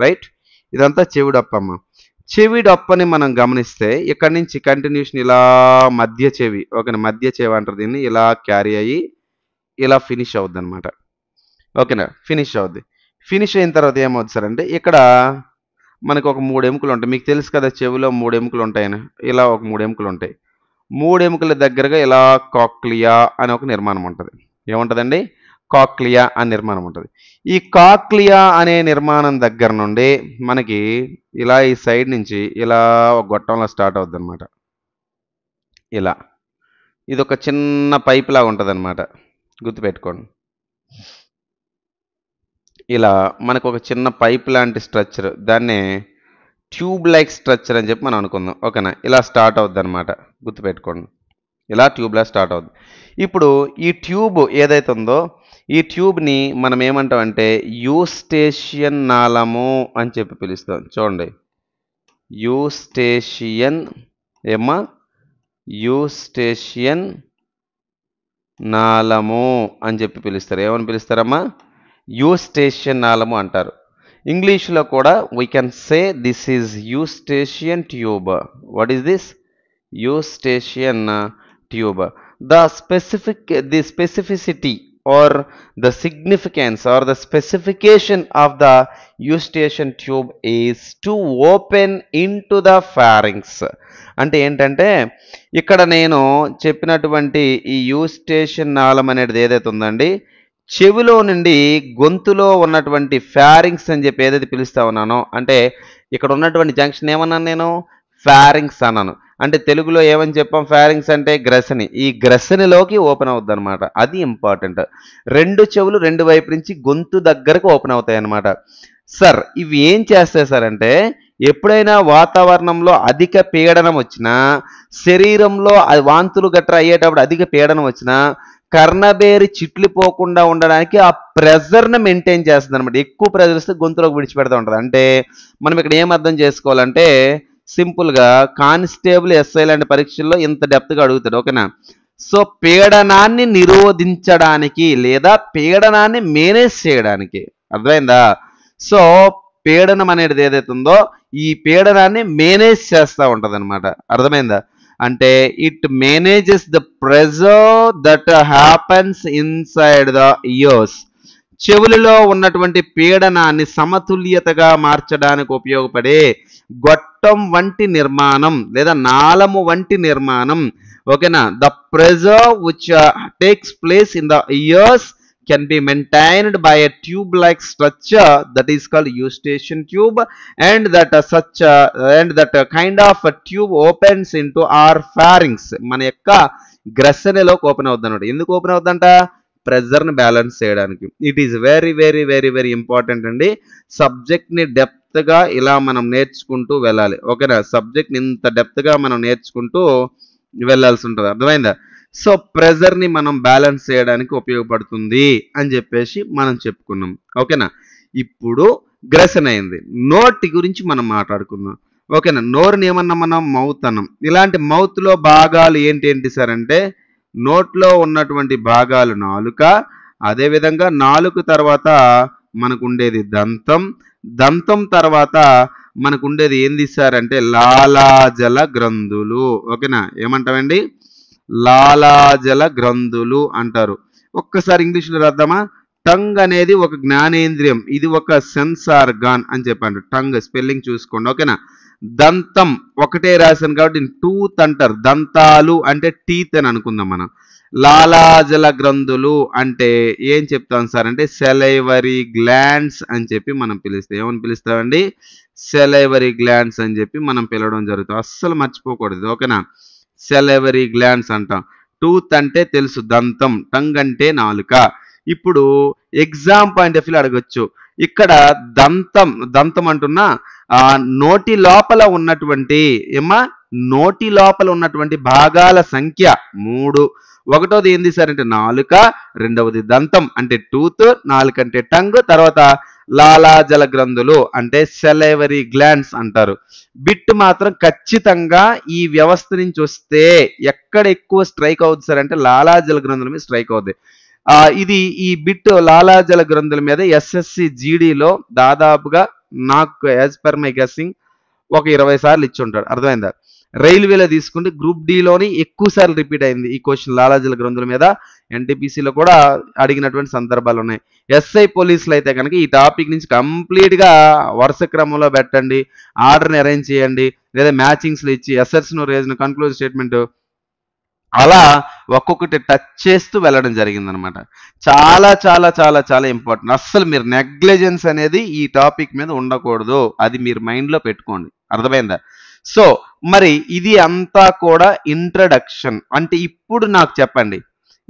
రైట్? ఇదంతా చెవి డొప్ప అమ్మ. చెవి డొప్పని మనం గమనిస్తే ఇక్కడి నుంచి కంటిన్యూషన్ ఇలా మధ్య చెవి. ఓకేనా? మధ్య చెవి అంటారు దీన్ని. ఇలా క్యారీ అయ్యి ఇలా ఫినిష్ అవుద్ది అనమాట. ఓకేనా? ఫినిష్ అవుద్ది. ఫినిష్ అయిన తర్వాత ఏమవుద్ది సార్ అంటే ఇక్కడ మనకు ఒక 3 ఎముకలు ఉంటాయి. మీకు తెలుసు కదా చెవిలో 3 ఎముకలు ఉంటాయని. ఇలా ఒక 3 ఎముకలు ఉంటాయి. 3 ఎముకల దగ్గరగా ఇలా కాక్లియా అని ఒక నిర్మాణం ఉంటుంది. ఏముంటుందండి? కాక్లియా అనే నిర్మాణం ఉంటుంది. ఈ కాక్లియా అనే నిర్మాణం దగ్గర నుండి మనకి ఇలా ఈ సైడ్ నుంచి ఇలా ఒక గొట్టంలో స్టార్ట్ అవుద్ది అనమాట. ఇలా ఇది ఒక చిన్న పైప్ లాగా ఉంటుంది అనమాట. గుర్తుపెట్టుకోండి. ఇలా మనకు ఒక చిన్న పైప్ లాంటి స్ట్రక్చర్, దాన్నే ట్యూబ్ లైక్ స్ట్రక్చర్ అని చెప్పి మనం అనుకుందాం. ఓకేనా? ఇలా స్టార్ట్ అవుద్ది అనమాట. గుర్తుపెట్టుకోండి. ఇలా ట్యూబ్లా స్టార్ట్ అవుద్ది. ఇప్పుడు ఈ ట్యూబ్ ఏదైతే ఉందో ఈ ట్యూబ్ని మనం ఏమంటామంటే యూస్టేషియన్ నాళము అని చెప్పి పిలుస్తాం. చూడండి, యూస్టేషియన్ ఏమ్మా? యూస్టేషియన్ నాళము అని చెప్పి పిలుస్తారు. ఏమని పిలుస్తారమ్మా? యూస్టేషియన్ నాళము అంటారు. ఇంగ్లీష్లో కూడా we can say this is Eustachian tube. What is this? Eustachian tube. The specificity or the significance or the specification of the Eustachian tube is to open into the pharynx. అంటే ఏంటంటే ఇక్కడ నేను చెప్పినటువంటి ఈ యూస్టేషన్ నాళం అనేది ఏదైతే ఉందండి, చెవిలో నుండి గొంతులో ఉన్నటువంటి ఫారింగ్స్ అని చెప్పి ఏదైతే పిలుస్తా ఉన్నానో, అంటే ఇక్కడ ఉన్నటువంటి జంక్షన్ ఏమన్నాను నేను? ఫారింగ్స్ అన్నాను. అంటే తెలుగులో ఏమని చెప్పాం? ఫారింగ్స్ అంటే గ్రసని. ఈ గ్రసనిలోకి ఓపెన్ అవుద్ది అనమాట. అది ఇంపార్టెంట్. రెండు చెవులు రెండు వైపు నుంచి గొంతు దగ్గరకు ఓపెన్ అవుతాయి అన్నమాట. సార్ ఇవి ఏం చేస్తాయి సార్ అంటే, ఎప్పుడైనా వాతావరణంలో అధిక పీడనం వచ్చినా, శరీరంలో వాంతులు గట్రా అయ్యేటప్పుడు అధిక పీడనం వచ్చినా కర్ణబేరి చిట్లిపోకుండా ఉండడానికి ఆ ప్రెజర్ని మెయింటైన్ చేస్తుంది అనమాట. ఎక్కువ ప్రెజర్ ఇస్తే గొంతులోకి విడిచిపెడతా ఉంటుంది. అంటే మనం ఇక్కడ ఏం అర్థం చేసుకోవాలంటే, సింపుల్గా కానిస్టేబుల్ ఎస్ఐ లాంటి పరీక్షల్లో ఇంత డెప్త్గా అడుగుతాడు. ఓకేనా? సో పీడనాన్ని నిరోధించడానికి లేదా పీడనాన్ని మేనేజ్ చేయడానికి, అర్థమైందా? సో పీడనం అనేది ఏదైతే ఉందో ఈ పీడనాన్ని మేనేజ్ చేస్తూ ఉంటుంది అనమాట. అర్థమైందా? అంటే it manages the pressure that happens inside the ears. చెవులలో ఉన్నటువంటి పీడనాన్ని సమతుల్యతగా మార్చడానికి ఉపయోగపడే గొట్టం వంటి నిర్మాణం లేదా నాళము వంటి నిర్మాణం. ఓకేనా? The pressure which takes place in the years can be maintained by a tube like structure that is called eustachian tube, and that kind of a tube opens into our pharynx. మన యొక్క గ్రసనలోకి ఓపెన్ అవుతుంది అన్నమాట. ఎందుకు ఓపెన్ అవుతుందంట? ప్రెజర్ని బ్యాలెన్స్ చేయడానికి. It is very very very very important అండి. సబ్జెక్ట్ని డెప్త్గా ఇలా మనం నేర్చుకుంటూ వెళ్ళాలి. ఓకేనా? సబ్జెక్ట్ని ఇంత డెప్త్గా మనం నేర్చుకుంటూ వెళ్ళాల్సి ఉంటుంది. అర్థమైందా? సో ప్రెజర్ని మనం బ్యాలెన్స్ చేయడానికి ఉపయోగపడుతుంది అని చెప్పేసి మనం చెప్పుకున్నాం. ఓకేనా? ఇప్పుడు గ్రసన అయింది. నోటి గురించి మనం మాట్లాడుకుందాం. ఓకేనా? నోరుని ఏమన్నా మనం మౌత్ అన్నాం. ఇలాంటి మౌత్లో భాగాలు ఏంటి సార్ అంటే, నోట్లో ఉన్నటువంటి భాగాలు నాలుక, అదేవిధంగా నాలుక తర్వాత మనకు ఉండేది దంతం, దంతం తర్వాత మనకు ఉండేది ఏంది సార్ అంటే లాలాజల గ్రంథులు. ఓకేనా? ఏమంటామండి? లాలాజల గ్రంథులు అంటారు. ఒక్కసారి ఇంగ్లీష్లో రాద్దామా? టంగ్ అనేది ఒక జ్ఞానేంద్రియం, ఇది ఒక సెన్స్ ఆర్గాన్ అని చెప్పండి. టంగ్ స్పెల్లింగ్ చూసుకోండి. ఓకేనా? దంతం ఒకటే రాశాను కాబట్టి టూత్ అంటారు. దంతాలు అంటే టీత్ అని అనుకుందాం మనం. లాలాజల గ్రంథులు అంటే ఏం చెప్తాం సార్ అంటే సెలైవరీ గ్లాండ్స్ అని చెప్పి మనం పిలుస్తాం. ఏమని పిలుస్తామండి? సెలైవరీ గ్లాండ్స్ అని చెప్పి మనం పిలవడం జరుగుతుంది. అస్సలు మర్చిపోకూడదు. ఓకేనా? సెలైవరీ గ్లాండ్స్ అంటాం. టూత్ అంటే తెలుసు, దంతం. టంగ్ అంటే నాలుక. ఇప్పుడు ఎగ్జామ్ పాయింట్ ఆఫ్ వ్యూ అడగొచ్చు. ఇక్కడ దంతం అంటున్నా నోటి లోపల ఉన్నటువంటి నోటి లోపల ఉన్నటువంటి భాగాల సంఖ్య 3. ఒకటోది ఏంది సార్ అంటే నాలుక, రెండవది దంతం అంటే టూత్, నాలుక అంటే టంగ్, తర్వాత లాలాజల గ్రంథులు అంటే సెలైవరీ గ్లాండ్స్ అంటారు. బిట్ మాత్రం ఖచ్చితంగా ఈ వ్యవస్థ నుంచి వస్తే ఎక్కడ ఎక్కువ స్ట్రైక్ అవుతుంది సార్ అంటే లాలాజల గ్రంథుల మీద స్ట్రైక్ అవుతుంది. ఈ బిట్ లాలాజల గ్రంథుల మీద ఎస్ఎస్సి జీడీలో దాదాపుగా నాకు యాజ్ పర్ మై గెస్సింగ్ ఒక 20 సార్లు ఇచ్చి ఉంటాడు. అర్థమైందా? రైల్వేలో తీసుకుంటే గ్రూప్ డిలోని ఎక్కువ సార్లు రిపీట్ అయింది ఈ క్వశ్చన్ లాలాజల గ్రంథుల మీద. ఎన్టీపీసీలో కూడా అడిగినటువంటి సందర్భాలు ఉన్నాయి. ఎస్ఐ పోలీసులు అయితే కనుక ఈ టాపిక్ నుంచి కంప్లీట్గా వరుస క్రమంలో పెట్టండి, ఆర్డర్ని అరేంజ్ చేయండి, లేదా మ్యాచింగ్స్లో ఇచ్చి ఎస్ఎర్స్ను రేజ్ను కన్క్లూజివ్ స్టేట్మెంట్ అలా ఒక్కొక్కటి టచ్ చేస్తూ వెళ్ళడం జరిగిందనమాట. చాలా చాలా చాలా చాలా ఇంపార్టెంట్. అస్సలు మీరు నెగ్లిజెన్స్ అనేది ఈ టాపిక్ మీద ఉండకూడదు. అది మీరు మైండ్లో పెట్టుకోండి. అర్థమైందా? సో మరి ఇది అంతా కూడా ఇంట్రడక్షన్. అంటే ఇప్పుడు నాకు చెప్పండి,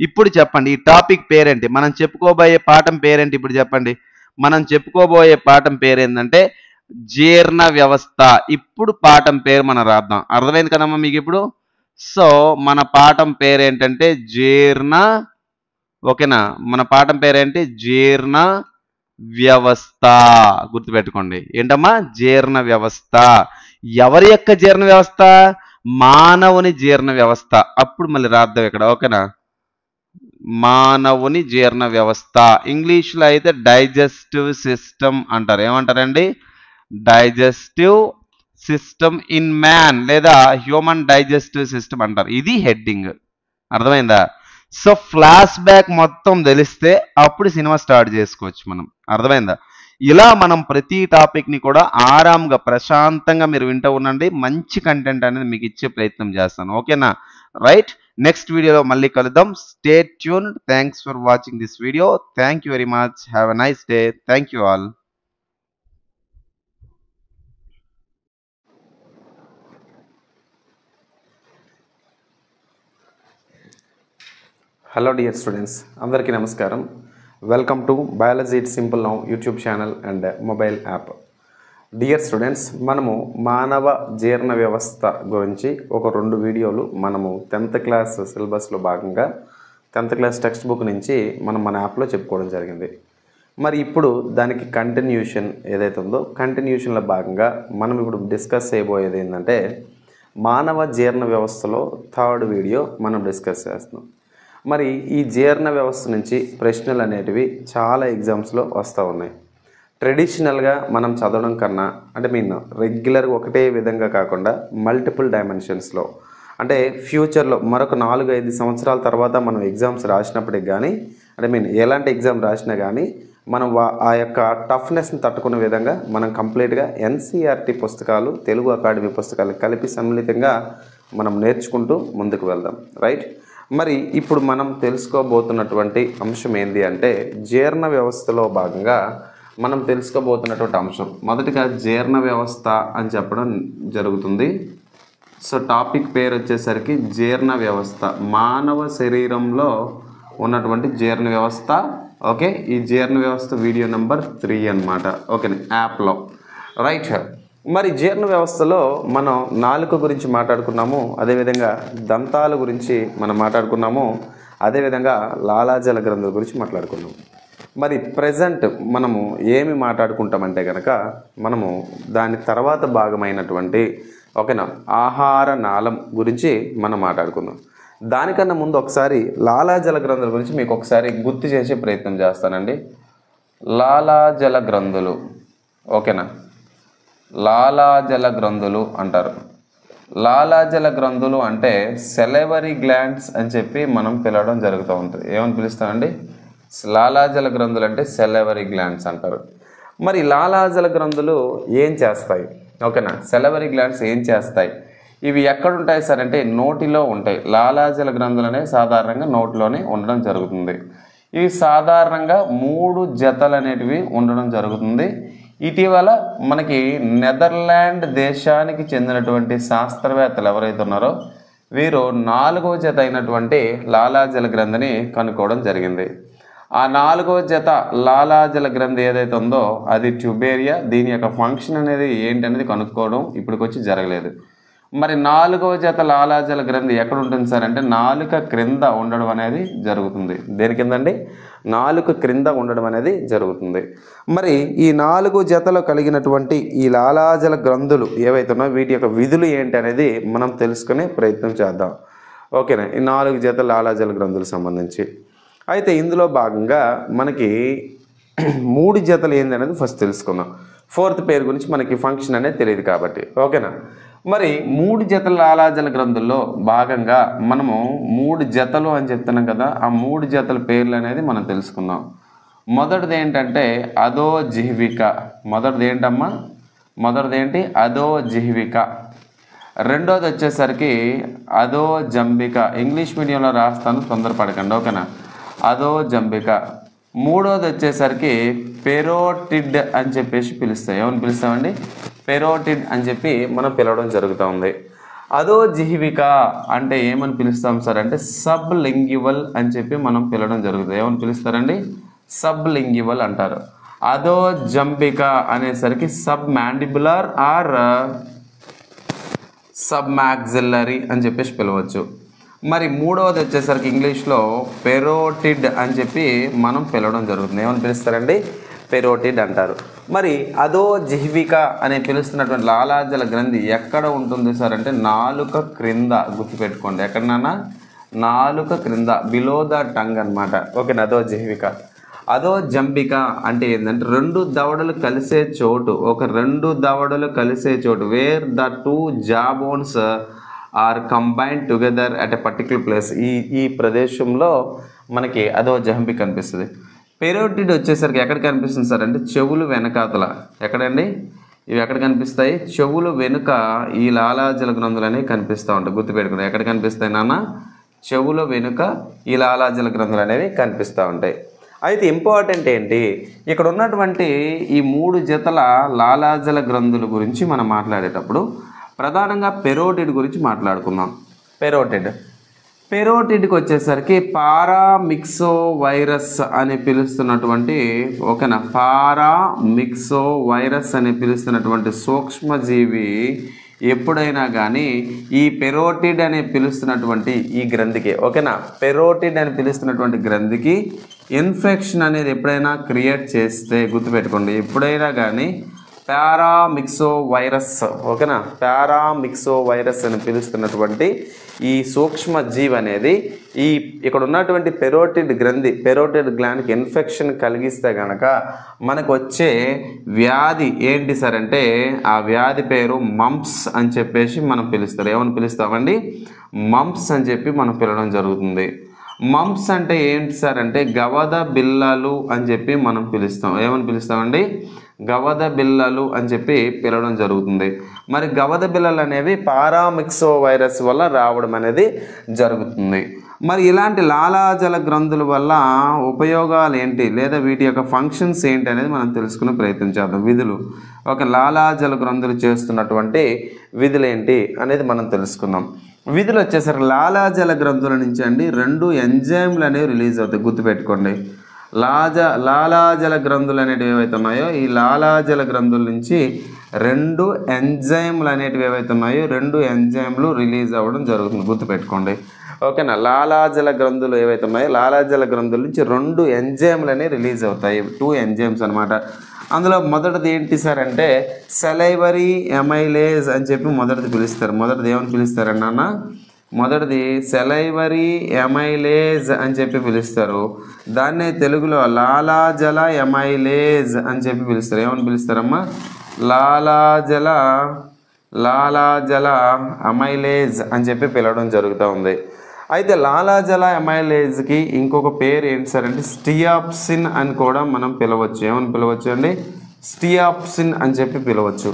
ఈ టాపిక్ పేరేంటి? మనం చెప్పుకోబోయే పాఠం పేరేంటి? ఇప్పుడు చెప్పండి. మనం చెప్పుకోబోయే పాఠం పేరేంటంటే జీర్ణ వ్యవస్థ. ఇప్పుడు పాఠం పేరు మనం రాద్దాం. అర్థమైంది కదమ్మా మీకు ఇప్పుడు? సో మన పాఠం పేరేంటంటే జీర్ణ. ఓకేనా? మన పాఠం పేరేంటి? జీర్ణ వ్యవస్థ. గుర్తుపెట్టుకోండి. ఏంటమ్మా? జీర్ణ వ్యవస్థ. ఎవరి యొక్క జీర్ణ వ్యవస్థ? మానవుని జీర్ణ వ్యవస్థ. అప్పుడు మళ్ళీ రాద్దాం ఇక్కడ. ఓకేనా? మానవుని జీర్ణ వ్యవస్థ. ఇంగ్లీష్లో అయితే డైజెస్టివ్ సిస్టమ్ అంటారు. ఏమంటారండి? డైజెస్టివ్ సిస్టమ్ ఇన్ మ్యాన్ లేదా హ్యూమన్ డైజెస్టివ్ సిస్టమ్ అంటారు. ఇది హెడ్డింగ్. అర్థమైందా? సో ఫ్లాష్ బ్యాక్ మొత్తం తెలిస్తే అప్పుడు సినిమా స్టార్ట్ చేసుకోవచ్చు మనం. అర్థమైందా? ఇలా మనం ప్రతి టాపిక్ని కూడా ఆరాంగా ప్రశాంతంగా మీరు వింటూ ఉండండి. మంచి కంటెంట్ అనేది మీకు ఇచ్చే ప్రయత్నం చేస్తాను. ఓకేనా? రైట్, నెక్స్ట్ వీడియోలో మళ్ళీ కలుద్దాం. Stay tune. Thanks for watching this video. Thank you very much. Have a nice day. Thank you all. Hello dear students, అందరికీ నమస్కారం. Welcome to biology it's simple now YouTube channel and mobile app. Dear students, మనము మానవ జీర్ణ వ్యవస్థ గురించి ఒక 2 వీడియోలు మనము 10th క్లాస్ సిలబస్లో భాగంగా 10th క్లాస్ టెక్స్ట్ బుక్ నుంచి మనం మన యాప్లో చెప్పుకోవడం జరిగింది. మరి ఇప్పుడు దానికి కంటిన్యూషన్ ఏదైతే ఉందో కంటిన్యూషన్లో భాగంగా మనం ఇప్పుడు డిస్కస్ చేయబోయేది ఏంటంటే మానవ జీర్ణ వ్యవస్థలో 3rd వీడియో మనం డిస్కస్ చేస్తున్నాం. మరి ఈ జీర్ణ వ్యవస్థ నుంచి ప్రశ్నలు అనేటివి చాలా ఎగ్జామ్స్లో వస్తూ ఉన్నాయి. ట్రెడిషనల్గా మనం చదవడం కన్నా అంటే రెగ్యులర్గా ఒకటే విధంగా కాకుండా మల్టిపుల్ డైమెన్షన్స్లో అంటే ఫ్యూచర్లో మరొక 4-5 సంవత్సరాల తర్వాత మనం ఎగ్జామ్స్ రాసినప్పటికి కానీ అంటే ఎలాంటి ఎగ్జామ్ రాసినా కానీ మనం ఆ యొక్క టఫ్నెస్ని తట్టుకునే విధంగా మనం కంప్లీట్గా ఎన్సీఆర్టీ పుస్తకాలు, తెలుగు అకాడమీ పుస్తకాలు కలిపి సమ్మిళితంగా మనం నేర్చుకుంటూ ముందుకు వెళ్దాం. రైట్, మరి ఇప్పుడు మనం తెలుసుకోబోతున్నటువంటి అంశం ఏంటి అంటే జీర్ణ వ్యవస్థలో భాగంగా మనం తెలుసుకోబోతున్నటువంటి అంశం మొదటిగా జీర్ణ వ్యవస్థ అని చెప్పడం జరుగుతుంది. సో టాపిక్ పేరు వచ్చేసరికి జీర్ణ వ్యవస్థ, మానవ శరీరంలో ఉన్నటువంటి జీర్ణ వ్యవస్థ. ఓకే, ఈ జీర్ణ వ్యవస్థ వీడియో నెంబర్ 3 అన్నమాట. ఓకే, యాప్లో. రైట్, మరి జీర్ణ వ్యవస్థలో మనం నాలుక గురించి మాట్లాడుకున్నాము, అదేవిధంగా దంతాల గురించి మనం మాట్లాడుకున్నాము, అదేవిధంగా లాలాజల గ్రంథుల గురించి మాట్లాడుకున్నాము. మరి ప్రజెంట్ మనము ఏమి మాట్లాడుకుంటామంటే కనుక మనము దాని తర్వాత భాగమైనటువంటి ఓకేనా ఆహార నాళం గురించి మనం మాట్లాడుకుందాం. దానికన్నా ముందు ఒకసారి లాలాజల గ్రంథుల గురించి మీకు ఒకసారి గుర్తు చేసే ప్రయత్నం చేస్తానండి. లాలాజల గ్రంథులు, ఓకేనా, లాలాజల గ్రంథులు అంటారు. లాలాజల గ్రంథులు అంటే సెలవరీ గ్లాండ్స్ అని చెప్పి మనం పిలవడం జరుగుతూ ఉంటుంది. ఏమని పిలుస్తామండి? లాలాజల గ్రంథులు అంటే సెలవరీ గ్లాండ్స్ అంటారు. మరి లాలాజల గ్రంథులు ఏం చేస్తాయి? ఓకేనా, సెలవరీ గ్లాండ్స్ ఏం చేస్తాయి? ఇవి ఎక్కడ ఉంటాయి సార్ అంటే నోటిలో ఉంటాయి. లాలాజల గ్రంథులు అనేవి సాధారణంగా నోటిలోనే ఉండడం జరుగుతుంది. ఇవి సాధారణంగా 3 జతలు అనేటివి ఉండడం జరుగుతుంది. ఇటీవల మనకి నెదర్లాండ్ దేశానికి చెందినటువంటి శాస్త్రవేత్తలు ఎవరైతే ఉన్నారో వీరు 4వ జత అయినటువంటి లాలాజల గ్రంథిని కనుక్కోవడం జరిగింది. ఆ 4వ జత లాలాజల గ్రంథి ఏదైతే ఉందో అది ట్యూబేరియా. దీని యొక్క ఫంక్షన్ అనేది ఏంటనేది కనుక్కోవడం ఇప్పటికొచ్చి జరగలేదు. మరి 4వ జత లాలాజల గ్రంథి ఎక్కడ ఉంటుంది సార్ అంటే నాలుక క్రింద ఉండడం అనేది జరుగుతుంది. దేని కిందండి? నాలుక క్రింద ఉండడం అనేది జరుగుతుంది. మరి ఈ 4 జతలు కలిగినటువంటి ఈ లాలాజల గ్రంథులు ఏవైతే ఉన్నాయో వీటి యొక్క విధులు ఏంటి అనేది మనం తెలుసుకునే ప్రయత్నం చేద్దాం. ఓకేనా, ఈ 4 జతల లాలాజల గ్రంథులకు సంబంధించి అయితే ఇందులో భాగంగా మనకి 3 జతలు ఏంది అనేది ఫస్ట్ తెలుసుకుందాం. 4th పేరు గురించి మనకి ఫంక్షన్ అనేది తెలియదు కాబట్టి. ఓకేనా, మరి 3 జతల లాలాజల గ్రంథుల్లో భాగంగా మనము 3 జతలు అని చెప్తున్నాం కదా, ఆ 3 జతల పేర్లు అనేది మనం తెలుసుకుందాం. మొదటిది ఏంటంటే అదో జిహ్విక. మొదటిది ఏంటమ్మా? మొదటిది ఏంటి? అదో జిహ్విక. రెండోది వచ్చేసరికి అదో జంబిక. ఇంగ్లీష్ మీడియంలో రాస్తాను, తొందరపడకండి. ఓకేనా, అదో జంబిక. మూడోది వచ్చేసరికి పెరోటిడ్ అని చెప్పేసి పిలుస్తాయి. ఏమని పిలుస్తామండి? పెరోటిడ్ అని చెప్పి మనం పిలవడం జరుగుతూ ఉంది. అదో జిహ్విక అంటే ఏమని పిలుస్తాం సార్ అంటే సబ్ లింగ్యువల్ అని చెప్పి మనం పిలవడం జరుగుతుంది. ఏమని పిలుస్తారండి? సబ్ లింగ్యువల్ అంటారు. అదో జంబిక అనేసరికి సబ్ మ్యాండిబులర్ ఆర్ సబ్ మ్యాక్సిల్లరీ అని చెప్పేసి పిలవచ్చు. మరి మూడవది వచ్చేసరికి ఇంగ్లీష్లో పెరోటిడ్ అని చెప్పి మనం పిలవడం జరుగుతుంది. ఏమని పిలుస్తారండి? పెరోటిడ్ అంటారు. మరి అదో జిహ్విక అని పిలుస్తున్నటువంటి లాలాజల గ్రంథి ఎక్కడ ఉంటుంది సార్ అంటే నాలుక క్రింద. గుర్తుపెట్టుకోండి, ఎక్కడన్నా నాలుక క్రింద, బిలో ద టంగ్ అనమాట. ఓకేనా, అదో జైవిక. అదో జంబిక అంటే ఏంటంటే రెండు దవడలు కలిసే చోటు, రెండు దవడలు కలిసే చోటు, where the two jaw bones are combined together at a particular place. ఈ ప్రదేశంలో మనకి అదో జంబిక కనిపిస్తుంది. పెరోటిడ్ వచ్చేసరికి ఎక్కడ కనిపిస్తుంది సార్ అంటే చెవులు వెనకాతల. ఎక్కడండి ఇవి ఎక్కడ కనిపిస్తాయి? చెవులు వెనుక ఈ లాలాజల గ్రంథులు అనేవి కనిపిస్తూ ఉంటాయి. గుర్తుపెట్టుకుని ఎక్కడ కనిపిస్తాయి నాన్న? చెవుల వెనుక ఈ లాలాజల గ్రంథులు అనేవి కనిపిస్తూ ఉంటాయి. అయితే ఇంపార్టెంట్ ఏంటి, ఇక్కడ ఉన్నటువంటి ఈ 3 జతల లాలాజల గ్రంథుల గురించి మనం మాట్లాడేటప్పుడు ప్రధానంగా పెరోటిడ్ గురించి మాట్లాడుకుందాం. పెరోటిడ్కి వచ్చేసరికి పారామిక్సో వైరస్ అని పిలుస్తున్నటువంటి, ఓకేనా, పారామిక్సో వైరస్ అని పిలుస్తున్నటువంటి సూక్ష్మజీవి ఎప్పుడైనా కానీ ఈ పెరోటిడ్ అని పిలుస్తున్నటువంటి ఈ గ్రంథికి, ఓకేనా, పెరోటిడ్ అని పిలుస్తున్నటువంటి గ్రంథికి ఇన్ఫెక్షన్ అనేది ఎప్పుడైనా క్రియేట్ చేస్తే గుర్తుపెట్టుకోండి, ఎప్పుడైనా కానీ పారామిక్సో వైరస్, ఓకేనా, పారామిక్సో వైరస్ అని పిలుస్తున్నటువంటి ఈ సూక్ష్మజీవి అనేది ఇక్కడ ఉన్నటువంటి పెరోటిడ్ గ్రంథి, పెరోటిడ్ గ్లాండ్కి ఇన్ఫెక్షన్ కలిగిస్తే కనుక మనకు వచ్చే వ్యాధి ఏంటి సార్ అంటే ఆ వ్యాధి పేరు మంప్స్ అని చెప్పేసి మనం పిలుస్తారు. ఏమని పిలుస్తామండి? మంప్స్ అని చెప్పి మనం పిలవడం జరుగుతుంది. మంప్స్ అంటే ఏంటి సార్ అంటే గవద బిళ్ళలు అని చెప్పి మనం పిలుస్తాం. ఏమని పిలుస్తామండి? గవద బిళ్ళలు అని చెప్పి పిలవడం జరుగుతుంది. మరి గవద బిళ్ళలు అనేవి పారామిక్సో వైరస్ వల్ల రావడం అనేది జరుగుతుంది. మరి ఇలాంటి లాలాజల గ్రంథుల వల్ల ఉపయోగాలు ఏంటి లేదా వీటి యొక్క ఫంక్షన్స్ ఏంటి అనేది మనం తెలుసుకునే ప్రయత్నం చేద్దాం. విధులు, ఒక లాలాజల గ్రంథులు చేస్తున్నటువంటి విధులు ఏంటి అనేది మనం తెలుసుకుందాం. విధులు వచ్చేసరికి లాలాజల గ్రంథుల నుంచి అండి 2 ఎంజైమ్లు అనేవి రిలీజ్ అవుతాయి. గుర్తుపెట్టుకోండి, లాలాజల గ్రంథులు అనేటివి ఏవైతే ఉన్నాయో ఈ లాలాజల గ్రంథుల నుంచి 2 ఎంజైమ్లు అనేటివి ఏవైతే ఉన్నాయో 2 ఎంజైమ్లు రిలీజ్ అవ్వడం జరుగుతుంది. గుర్తుపెట్టుకోండి, ఓకేనా. లాలాజల గ్రంథులు ఏవైతే ఉన్నాయో లాలాజల గ్రంథుల నుంచి 2 ఎంజైమ్లు అనేవి రిలీజ్ అవుతాయి. 2 ఎంజైమ్స్ అనమాట. అందులో మొదటిది ఏంటి సార్ అంటే సెలైవరీ ఎమైలేజ్ అని చెప్పి మొదటిది పిలుస్తారు. మొదటిది ఏమని పిలుస్తారండి నాన్న? మొదటిది సెలైవరీ ఎమైలేజ్ అని చెప్పి పిలుస్తారు. దాన్నే తెలుగులో లాలాజల ఎమైలేజ్ అని చెప్పి పిలుస్తారు. ఏమని పిలుస్తారమ్మా? లాలాజల అమైలేజ్ అని చెప్పి పిలవడం జరుగుతూ ఉంది. అయితే లాలాజల ఎమైలేజ్కి ఇంకొక పేరు ఏంటి సార్ అంటే స్టియాప్సిన్ అని కూడా మనం పిలవచ్చు. ఏమని పిలవచ్చు అండి? స్టియాప్సిన్ అని చెప్పి పిలవచ్చు.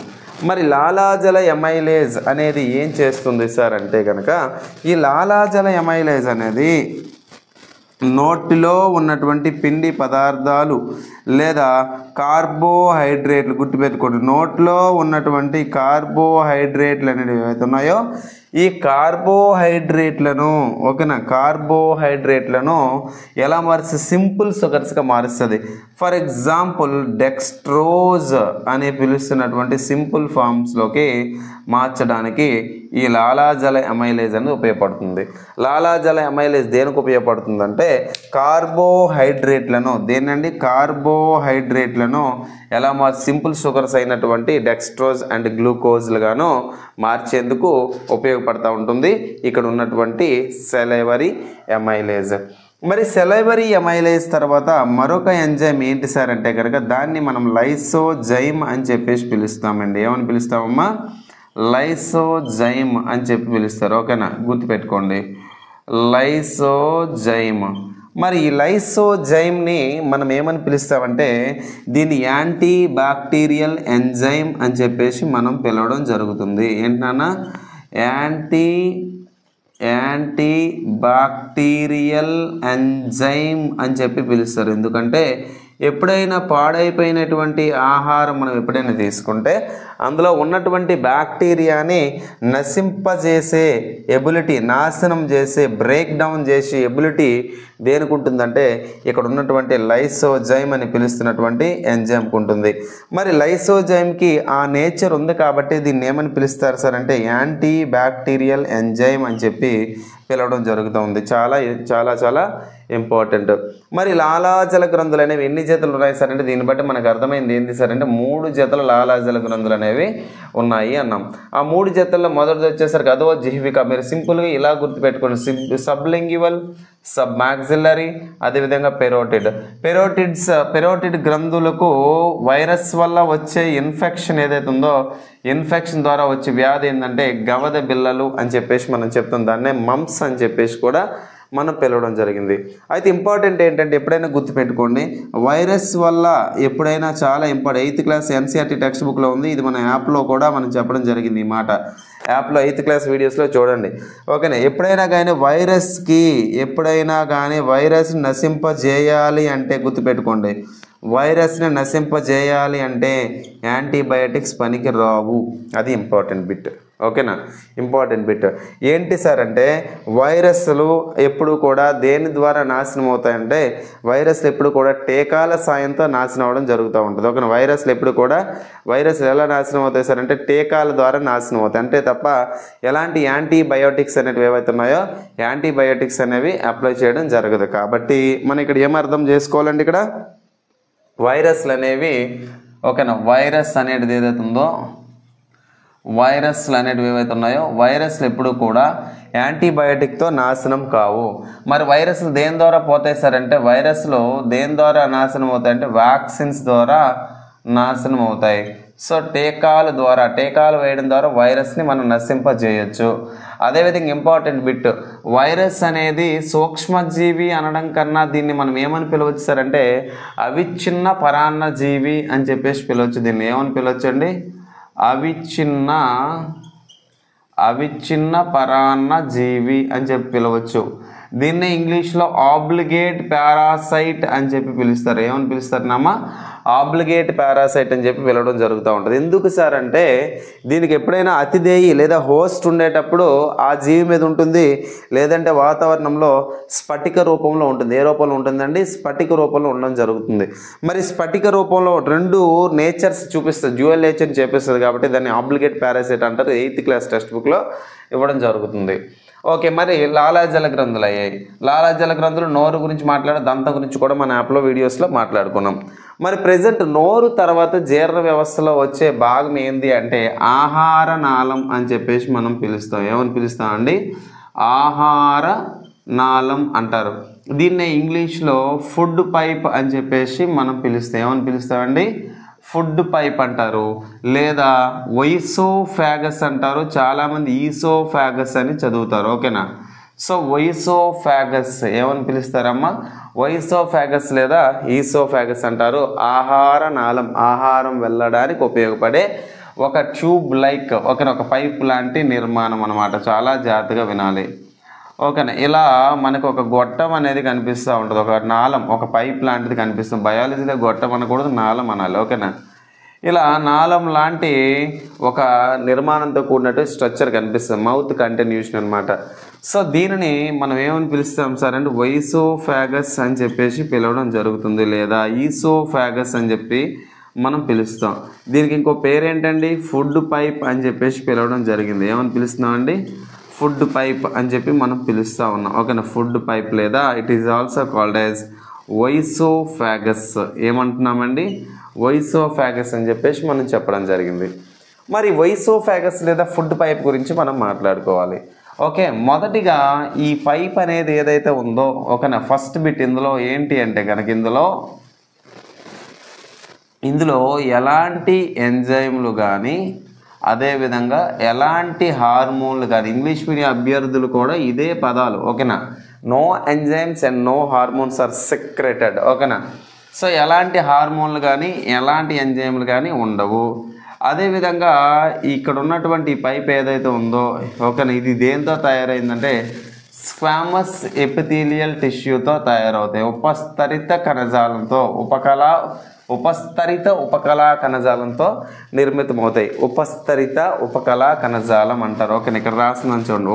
మరి లాలాజల ఎమైలేజ్ అనేది ఏం చేస్తుంది సార్ అంటే కనుక ఈ లాలాజల ఎమైలేజ్ అనేది నోటిలో ఉన్నటువంటి పిండి పదార్థాలు లేదా కార్బోహైడ్రేట్లు, గుర్తుపెట్టుకోండి, నోట్లో ఉన్నటువంటి కార్బోహైడ్రేట్లు అనేవి ఏవైతే ఉన్నాయో ఈ కార్బోహైడ్రేట్లను, ఓకేనా, కార్బోహైడ్రేట్లను ఎలా మారుస్తుంది? సింపుల్ షుగర్స్గా మారుస్తుంది. ఫర్ ఎగ్జాంపుల్ డెక్స్ట్రోజ్ అని పిలుస్తున్నటువంటి సింపుల్ ఫామ్స్లోకి మార్చడానికి ఈ లాలాజల ఎమైలేజ్ అనేది ఉపయోగపడుతుంది. లాలాజల ఎమైలేజ్ దేనికి ఉపయోగపడుతుందంటే కార్బోహైడ్రేట్లను, దేనండి? కార్బోహైడ్రేట్లను ఎలా సింపుల్ షుగర్స్ అయినటువంటి డెక్స్ట్రోజ్ అండ్ గ్లూకోజ్లుగాను మార్చేందుకు ఉపయోగపడుతూ ఉంటుంది ఇక్కడ ఉన్నటువంటి సెలైవరీ ఎమైలేజ్. మరి సెలైవరీ ఎమైలేజ్ తర్వాత మరొక ఎంజైమ్ ఏంటి సార్ అంటే కనుక దాన్ని మనం లైసోజైమ్ అని చెప్పేసి పిలుస్తామండి. ఏమని పిలుస్తామమ్మా? లైసోజైమ్ అని చెప్పి పిలుస్తారు. ఓకేనా, గుర్తుపెట్టుకోండి, లైసోజైమ్. మరి ఈ లైసోజైమ్ని మనం ఏమని పిలుస్తామంటే దీన్ని యాంటీ బ్యాక్టీరియల్ ఎంజైమ్ అని చెప్పేసి మనం పిలవడం జరుగుతుంది. ఏంటన్నా? యాంటీ బ్యాక్టీరియల్ ఎంజైమ్ అని చెప్పి పిలుస్తారు. ఎందుకంటే ఎప్పుడైనా పాడైపోయినటువంటి ఆహారం మనం ఎప్పుడైనా తీసుకుంటే అందులో ఉన్నటువంటి బ్యాక్టీరియాని నశింపజేసే ఎబిలిటీ, నాశనం చేసే, బ్రేక్ డౌన్ చేసే ఎబిలిటీ దేనికి ఉంటుందంటే ఇక్కడ ఉన్నటువంటి లైసోజైమ్ అని పిలుస్తున్నటువంటి ఎంజైమ్కి ఉంటుంది. మరి లైసోజైమ్కి ఆ నేచర్ ఉంది కాబట్టి దీన్ని ఏమని పిలుస్తారు సార్ అంటే యాంటీ బ్యాక్టీరియల్ ఎంజైమ్ అని చెప్పి పిలవడం జరుగుతుంది. చాలా చాలా చాలా ఇంపార్టెంట్. మరి లాలాజల గ్రంథులు అనేవి ఎన్ని జతలు ఉన్నాయి సార్ అంటే దీన్ని బట్టి మనకు అర్థమైంది ఏంటి సార్ అంటే 3 జతల లాలాజల గ్రంథులు అనేవి ఉన్నాయి అన్నాం. ఆ 3 జతల్లో మొదటిది వచ్చేసరికి అదో జిహ్విక. మీరు సింపుల్గా ఇలా గుర్తుపెట్టుకోండి, సబ్లింగ్యువల్, సబ్ మాక్సిల్లరీ, అదేవిధంగా పెరోటిడ్ గ్రంథులకు వైరస్ వల్ల వచ్చే ఇన్ఫెక్షన్ ఏదైతే ఉందో ఇన్ఫెక్షన్ ద్వారా వచ్చే వ్యాధి ఏంటంటే గవద బిళ్ళలు అని చెప్పేసి మనం చెప్తాం, దాన్నే మమ్స్ అని చెప్పేసి కూడా మనం పిలవడం జరిగింది. అయితే ఇంపార్టెంట్ ఏంటంటే ఎప్పుడైనా గుర్తుపెట్టుకోండి, వైరస్ వల్ల ఎప్పుడైనా చాలా important 8th class NCERT text బుక్లో ఉంది, ఇది మన యాప్లో కూడా మనం చెప్పడం జరిగింది. ఈ మాట యాప్లో 8th క్లాస్ వీడియోస్లో చూడండి. ఓకేనా, ఎప్పుడైనా కానీ వైరస్ని నశింపజేయాలి అంటే గుర్తుపెట్టుకోండి, వైరస్ని నశింపజేయాలి అంటే యాంటీబయాటిక్స్ పనికి రావు. అది ఇంపార్టెంట్ బిట్. ఓకేనా, ఇంపార్టెంట్ బిట్ ఏంటి సార్ అంటే వైరస్లు ఎప్పుడు కూడా దేని ద్వారా నాశనం అవుతాయంటే వైరస్లు ఎప్పుడు కూడా టీకాల సాయంతో నాశనం అవ్వడం జరుగుతూ ఉంటుంది. ఓకేనా, వైరస్లు ఎలా నాశనం అవుతాయి సార్ అంటే టీకాల ద్వారా నాశనం అవుతాయి, అంటే తప్ప ఎలాంటి యాంటీబయోటిక్స్ అనేవి ఏవైతే ఉన్నాయో యాంటీబయోటిక్స్ అనేవి అప్లై చేయడం జరగదు. కాబట్టి మనం ఇక్కడ ఏమర్థం చేసుకోవాలండి, ఇక్కడ వైరస్లు అనేవి ఓకేనా, వైరస్లు అనేటివి ఏవైతే ఉన్నాయో వైరస్లు ఎప్పుడు కూడా యాంటీబయాటిక్తో నాశనం కావు. మరి వైరస్లు దేని ద్వారా పోతాయి సార్ అంటే వైరస్లు దేని ద్వారా నాశనం అవుతాయి అంటే వ్యాక్సిన్స్ ద్వారా నాశనం అవుతాయి. సో టీకాలు వేయడం ద్వారా వైరస్ని మనం నశింపజేయచ్చు. అదేవిధంగా ఇంపార్టెంట్ బిట్, వైరస్ అనేది సూక్ష్మజీవి అనడం కన్నా దీన్ని మనం ఏమని పిలవచ్చు సార్ అంటే అవిచ్ఛిన్న పరాన్నజీవి అని చెప్పేసి పిలవచ్చు. దీన్ని ఏమని పిలవచ్చు అండి, అవిచ్ఛిన్న పరాన్నజీవి అని చెప్పి పిలవచ్చు. దీన్ని ఇంగ్లీష్లో ఆబ్లిగేట్ పారాసైట్ అని చెప్పి పిలుస్తారు. ఏమని పిలుస్తారనమ్మా, ఆబ్లిగేట్ పారాసైట్ అని చెప్పి పిలవడం జరుగుతూ ఉంటుంది. ఎందుకు సార్ అంటే దీనికి ఎప్పుడైనా అతిథేయి లేదా హోస్ట్ ఉండేటప్పుడు ఆ జీవి మీద ఉంటుంది, లేదంటే వాతావరణంలో స్ఫటిక రూపంలో ఉంటుంది. ఏ రూపంలో ఉంటుందండి, స్ఫటిక రూపంలో ఉండడం జరుగుతుంది. మరి స్ఫటిక రూపంలో 2 నేచర్స్ చూపిస్తుంది, డ్యూయల్ నేచర్ని చూపిస్తుంది, కాబట్టి దాన్ని ఆబ్లిగేట్ పారాసైట్ అంటారు. 8th క్లాస్ టెక్స్ట్ బుక్లో ఇవ్వడం జరుగుతుంది. ఓకే, మరి లాలాజల గ్రంథులు అయ్యాయి. లాలాజల గ్రంథులు నోరు గురించి దంతం గురించి కూడా మన యాప్లో వీడియోస్లో మాట్లాడుకున్నాం. మరి ప్రెజెంట్ నోరు తర్వాత జీర్ణ వ్యవస్థలో వచ్చే భాగం ఏంది అంటే ఆహార నాళం అని చెప్పేసి మనం పిలుస్తాం. ఏమని పిలుస్తాం అండి, ఆహార నాళం అంటారు. దీన్నే ఇంగ్లీష్లో ఫుడ్ పైప్ అని చెప్పేసి మనం పిలుస్తాం. ఏమని పిలుస్తామండి, ఫుడ్ పైప్ అంటారు, లేదా వైసోఫాగస్ అంటారు. చాలామంది ఈసోఫాగస్ అని చదువుతారు. ఓకేనా, సో వైసోఫాగస్ ఏమని పిలుస్తారమ్మా, వైసోఫాగస్ లేదా ఈసోఫాగస్ అంటారు. ఆహార నాళం, ఆహారం వెళ్ళడానికి ఉపయోగపడే ఒక ట్యూబ్ లైక్ ఒక పైప్ లాంటి నిర్మాణం అన్నమాట. చాలా జాగ్రత్తగా వినాలి. ఓకేనా, ఇలా మనకు ఒక గొట్టం అనేది కనిపిస్తూ ఉంటుంది, ఒక నాళం, ఒక పైప్ లాంటిది కనిపిస్తుంది. బయాలజీలో గొట్టం అనకూడదు, నాళం అనాలి. ఓకేనా, ఇలా నాళం లాంటి ఒక నిర్మాణంతో కూడినట్టు స్ట్రక్చర్ కనిపిస్తుంది, మౌత్ కంటిన్యూషన్ అనమాట. సో దీనిని మనం ఏమని పిలుస్తాం సార్ అంటే వైసోఫాగస్ అని చెప్పేసి పిలవడం జరుగుతుంది, లేదా ఈసోఫాగస్ అని చెప్పి మనం పిలుస్తాం. దీనికి ఇంకో పేరేంటండి, ఫుడ్ పైప్ అని చెప్పేసి పిలవడం జరిగింది. ఏమని పిలుస్తున్నాం అండి, ఫుడ్ పైప్ అని చెప్పి మనం పిలుస్తూ ఉన్నాం. ఓకేనా, ఫుడ్ పైప్ లేదా it is also called as oesophagus. ఏమంటున్నామండి, వైసోఫాగస్ అని చెప్పేసి మనం చెప్పడం జరిగింది. మరి వైసోఫాగస్ లేదా ఫుడ్ పైప్ గురించి మనం మాట్లాడుకోవాలి. ఓకే, మొదటిగా ఈ పైప్ అనేది ఏదైతే ఉందో ఓకేనా, ఫస్ట్ బిట్ ఇందులో ఏంటి అంటే కనుక ఇందులో ఎలాంటి ఎంజైమ్లు కానీ అదేవిధంగా ఎలాంటి హార్మోన్లు కానీ, ఇంగ్లీష్ మీడియం అభ్యర్థులు కూడా ఇదే పదాలు. ఓకేనా, no enzymes and no hormones are secreted. ఓకేనా, సో ఎలాంటి హార్మోన్లు కానీ ఎలాంటి ఎంజైమ్లు కానీ ఉండవు. అదేవిధంగా ఇక్కడ ఉన్నటువంటి పైప్ ఏదైతే ఉందో ఓకేనా, ఇది దేంతో తయారైందంటే స్క్వామస్ ఎపిథీలియల్ టిష్యూతో తయారవుతాయి. ఉపస్తరిత ఉపకళా కణజాలంతో నిర్మితమవుతాయి. ఉపస్తరిత ఉపకళా కణజాలం అంటారు. ఓకే, ఇక్కడ రాసిన చూడండి,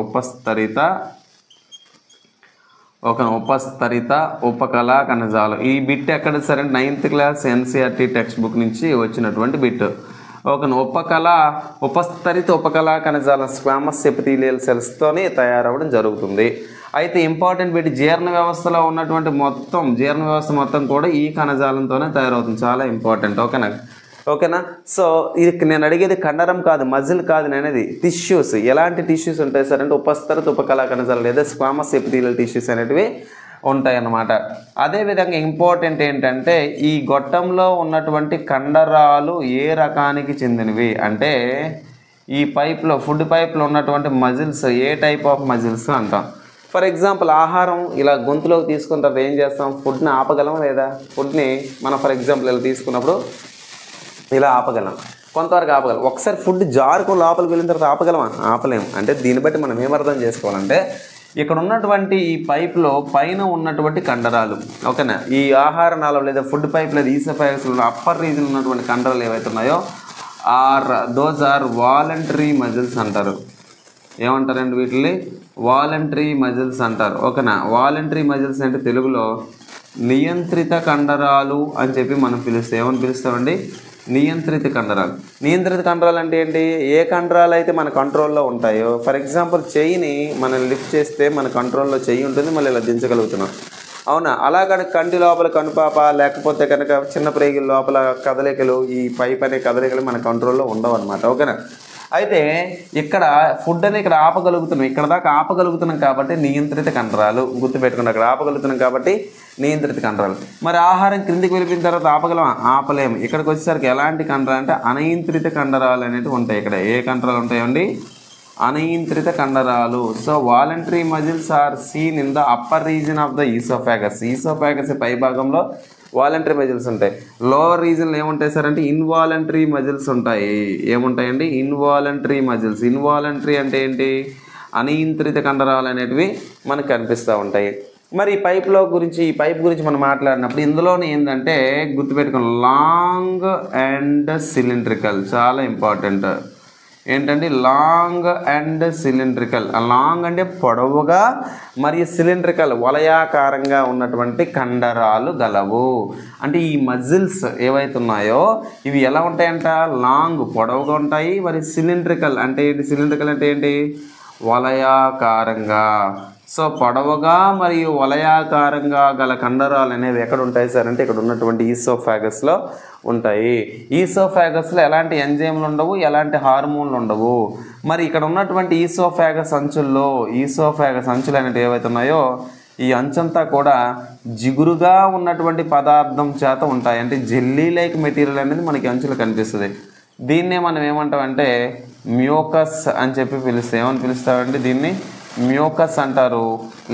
ఉపస్తరిత ఉపకళా కణజాలం. ఈ బిట్ ఎక్కడ సరే 9th class NCERT text book నుంచి వచ్చినటువంటి బిట్. ఓకే, ఉపస్తరిత ఉపకళా కణజాలం స్క్వామస్ ఎపిథీలియల్ సెల్స్తోనే తయారవడం జరుగుతుంది. అయితే ఇంపార్టెంట్ బిట్, జీర్ణ వ్యవస్థలో ఉన్నటువంటి జీర్ణ వ్యవస్థ మొత్తం కూడా ఈ కణజాలంతోనే తయారవుతుంది. చాలా ఇంపార్టెంట్. ఓకేనా. సో ఇది నేను అడిగేది కండరం కాదు, మజిల్ కాదు, నేను అనేది టిష్యూస్. ఎలాంటి టిష్యూస్ ఉంటాయి సార్ అంటే ఉపస్తర తుపకళా కణజాలం లేదా స్క్వామస్ ఎపిథీలియల్ టిష్యూస్ అనేటివి ఉంటాయి అన్నమాట. అదేవిధంగా ఇంపార్టెంట్ ఏంటంటే ఈ గొట్టంలో ఉన్నటువంటి కండరాలు ఏ రకానికి చెందినవి అంటే ఈ పైప్లో, ఫుడ్ పైప్లో ఉన్నటువంటి muscles A type of muscles అంటాం. ఫర్ ఎగ్జాంపుల్ ఆహారం ఇలా గొంతులోకి తీసుకున్న తర్వాత ఏం చేస్తాం, ఫుడ్ని ఆపగలమా లేదా? ఫుడ్ని మనం ఫర్ ఎగ్జాంపుల్ ఇలా తీసుకున్నప్పుడు ఇలా ఆపగలం, కొంతవరకు ఆపగలం. ఒకసారి ఫుడ్ జారుకు లోపలికి వెళ్ళిన తర్వాత ఆపగలమా? ఆపలేము. అంటే దీన్ని బట్టి మనం ఏమర్థం చేసుకోవాలంటే ఇక్కడ ఉన్నటువంటి ఈ పైప్లో పైన ఉన్నటువంటి కండరాలు, ఓకేనా, ఈ ఆహార నాళం లేదా ఫుడ్ పైప్ లేదా ఈసోఫాగస్లో అప్పర్ రీజన్ ఉన్నటువంటి కండరాలు ఏవైతే ఉన్నాయో దోస్ ఆర్ వాలంటరీ మజిల్స్ అంటారు. ఏమంటారండి వీటిని? వాలంటరీ మజిల్స్ అంటారు. ఓకేనా. వాలంటరీ మజిల్స్ అంటే తెలుగులో నియంత్రిత కండరాలు అని చెప్పి మనం పిలుస్తాం. ఏమని పిలుస్తామండి? నియంత్రిత కండరాలు. నియంత్రిత కండరాలు అంటే ఏంటి? ఏ కండరాలు అయితే మన కంట్రోల్లో ఉంటాయో, ఫర్ ఎగ్జాంపుల్ చెయ్యిని మనం లిఫ్ట్ చేస్తే మన కంట్రోల్లో చెయ్యి ఉంటుంది, మళ్ళీ ఇలా దించగలుగుతున్నాం, అవునా? అలా కనుక కంటి లోపల కనుపాప లేకపోతే కనుక చిన్న ప్రేగుల లోపల కదలికలు, ఈ పైప్ అనే కదలికలు మన కంట్రోల్లో ఉండవు అనమాట. ఓకేనా. అయితే ఇక్కడ ఫుడ్ అని ఇక్కడ ఆపగలుగుతున్నాం, ఇక్కడ దాకా ఆపగలుగుతున్నాం కాబట్టి నియంత్రిత కండరాలు. గుర్తుపెట్టుకుని అక్కడ ఆపగలుగుతున్నాం కాబట్టి నియంత్రిత కండరాలు. మరి ఆహారం క్రిందికి వెళ్ళిన తర్వాత ఆపగలమా? ఆపలేము. ఇక్కడికి వచ్చేసరికి ఎలాంటి కండరాలు అంటే అనియంత్రిత కండరాలు అనేవి ఉంటాయి. ఇక్కడ ఏ కండరాలు ఉంటాయండి? అనియంత్రిత కండరాలు. So voluntary muscles are seen in the upper region of the oesophagus. Oesophagus పై భాగంలో వాలంటరీ మజిల్స్ ఉంటాయి. లోవర్ రీజన్లో ఏముంటాయి సార్ అంటే ఇన్వాలంటరీ మజిల్స్ ఉంటాయి. ఏముంటాయండి? Involuntary muscles. ఇన్వాలంటరీ అంటే ఏంటి? అనియంత్రిత కండరాలు అనేటివి మనకు కనిపిస్తూ ఉంటాయి. మరి ఈ పైప్ గురించి మనం మాట్లాడినప్పుడు ఇందులోనే ఏంటంటే గుర్తుపెట్టుకోండి, లాంగ్ అండ్ సిలిండ్రికల్. చాలా ఇంపార్టెంట్. ఏంటంటే లాంగ్ అండ్ సిలిండ్రికల్. లాంగ్ అంటే పొడవుగా, మరియు సిలిండ్రికల్ వలయాకారంగా ఉన్నటువంటి కండరాలు గలవు. అంటే ఈ మజిల్స్ ఏవైతే ఉన్నాయో ఇవి ఎలా ఉంటాయంట? లాంగ్ పొడవుగా ఉంటాయి. మరి సిలిండ్రికల్ అంటే ఏంటి? సిలిండ్రికల్ అంటే ఏంటి? వలయాకారంగా. సో పొడవుగా మరియు వలయాకారంగా గల కండరాలు అనేవి ఎక్కడ ఉంటాయి సార్ అంటే ఇక్కడ ఉన్నటువంటి ఈసోఫాగస్లో ఉంటాయి. ఈసోఫాగస్లో ఎలాంటి ఎంజైమ్లు ఉండవు, ఎలాంటి హార్మోన్లు ఉండవు. మరి ఇక్కడ ఉన్నటువంటి ఈసోఫాగస్ అంచులు అనేవి ఏవైతే ఉన్నాయో ఈ అంచంతా కూడా జిగురుగా ఉన్నటువంటి పదార్థం చేత ఉంటాయి. అంటే జెల్లీ లైక్ మెటీరియల్ అనేది మనకి అంచులు కనిపిస్తుంది. దీన్నే మనం ఏమంటామంటే మ్యూకస్ అని చెప్పి పిలుస్తాం. ఏమని పిలుస్తామంటే దీన్ని మ్యూకస్ అంటారు,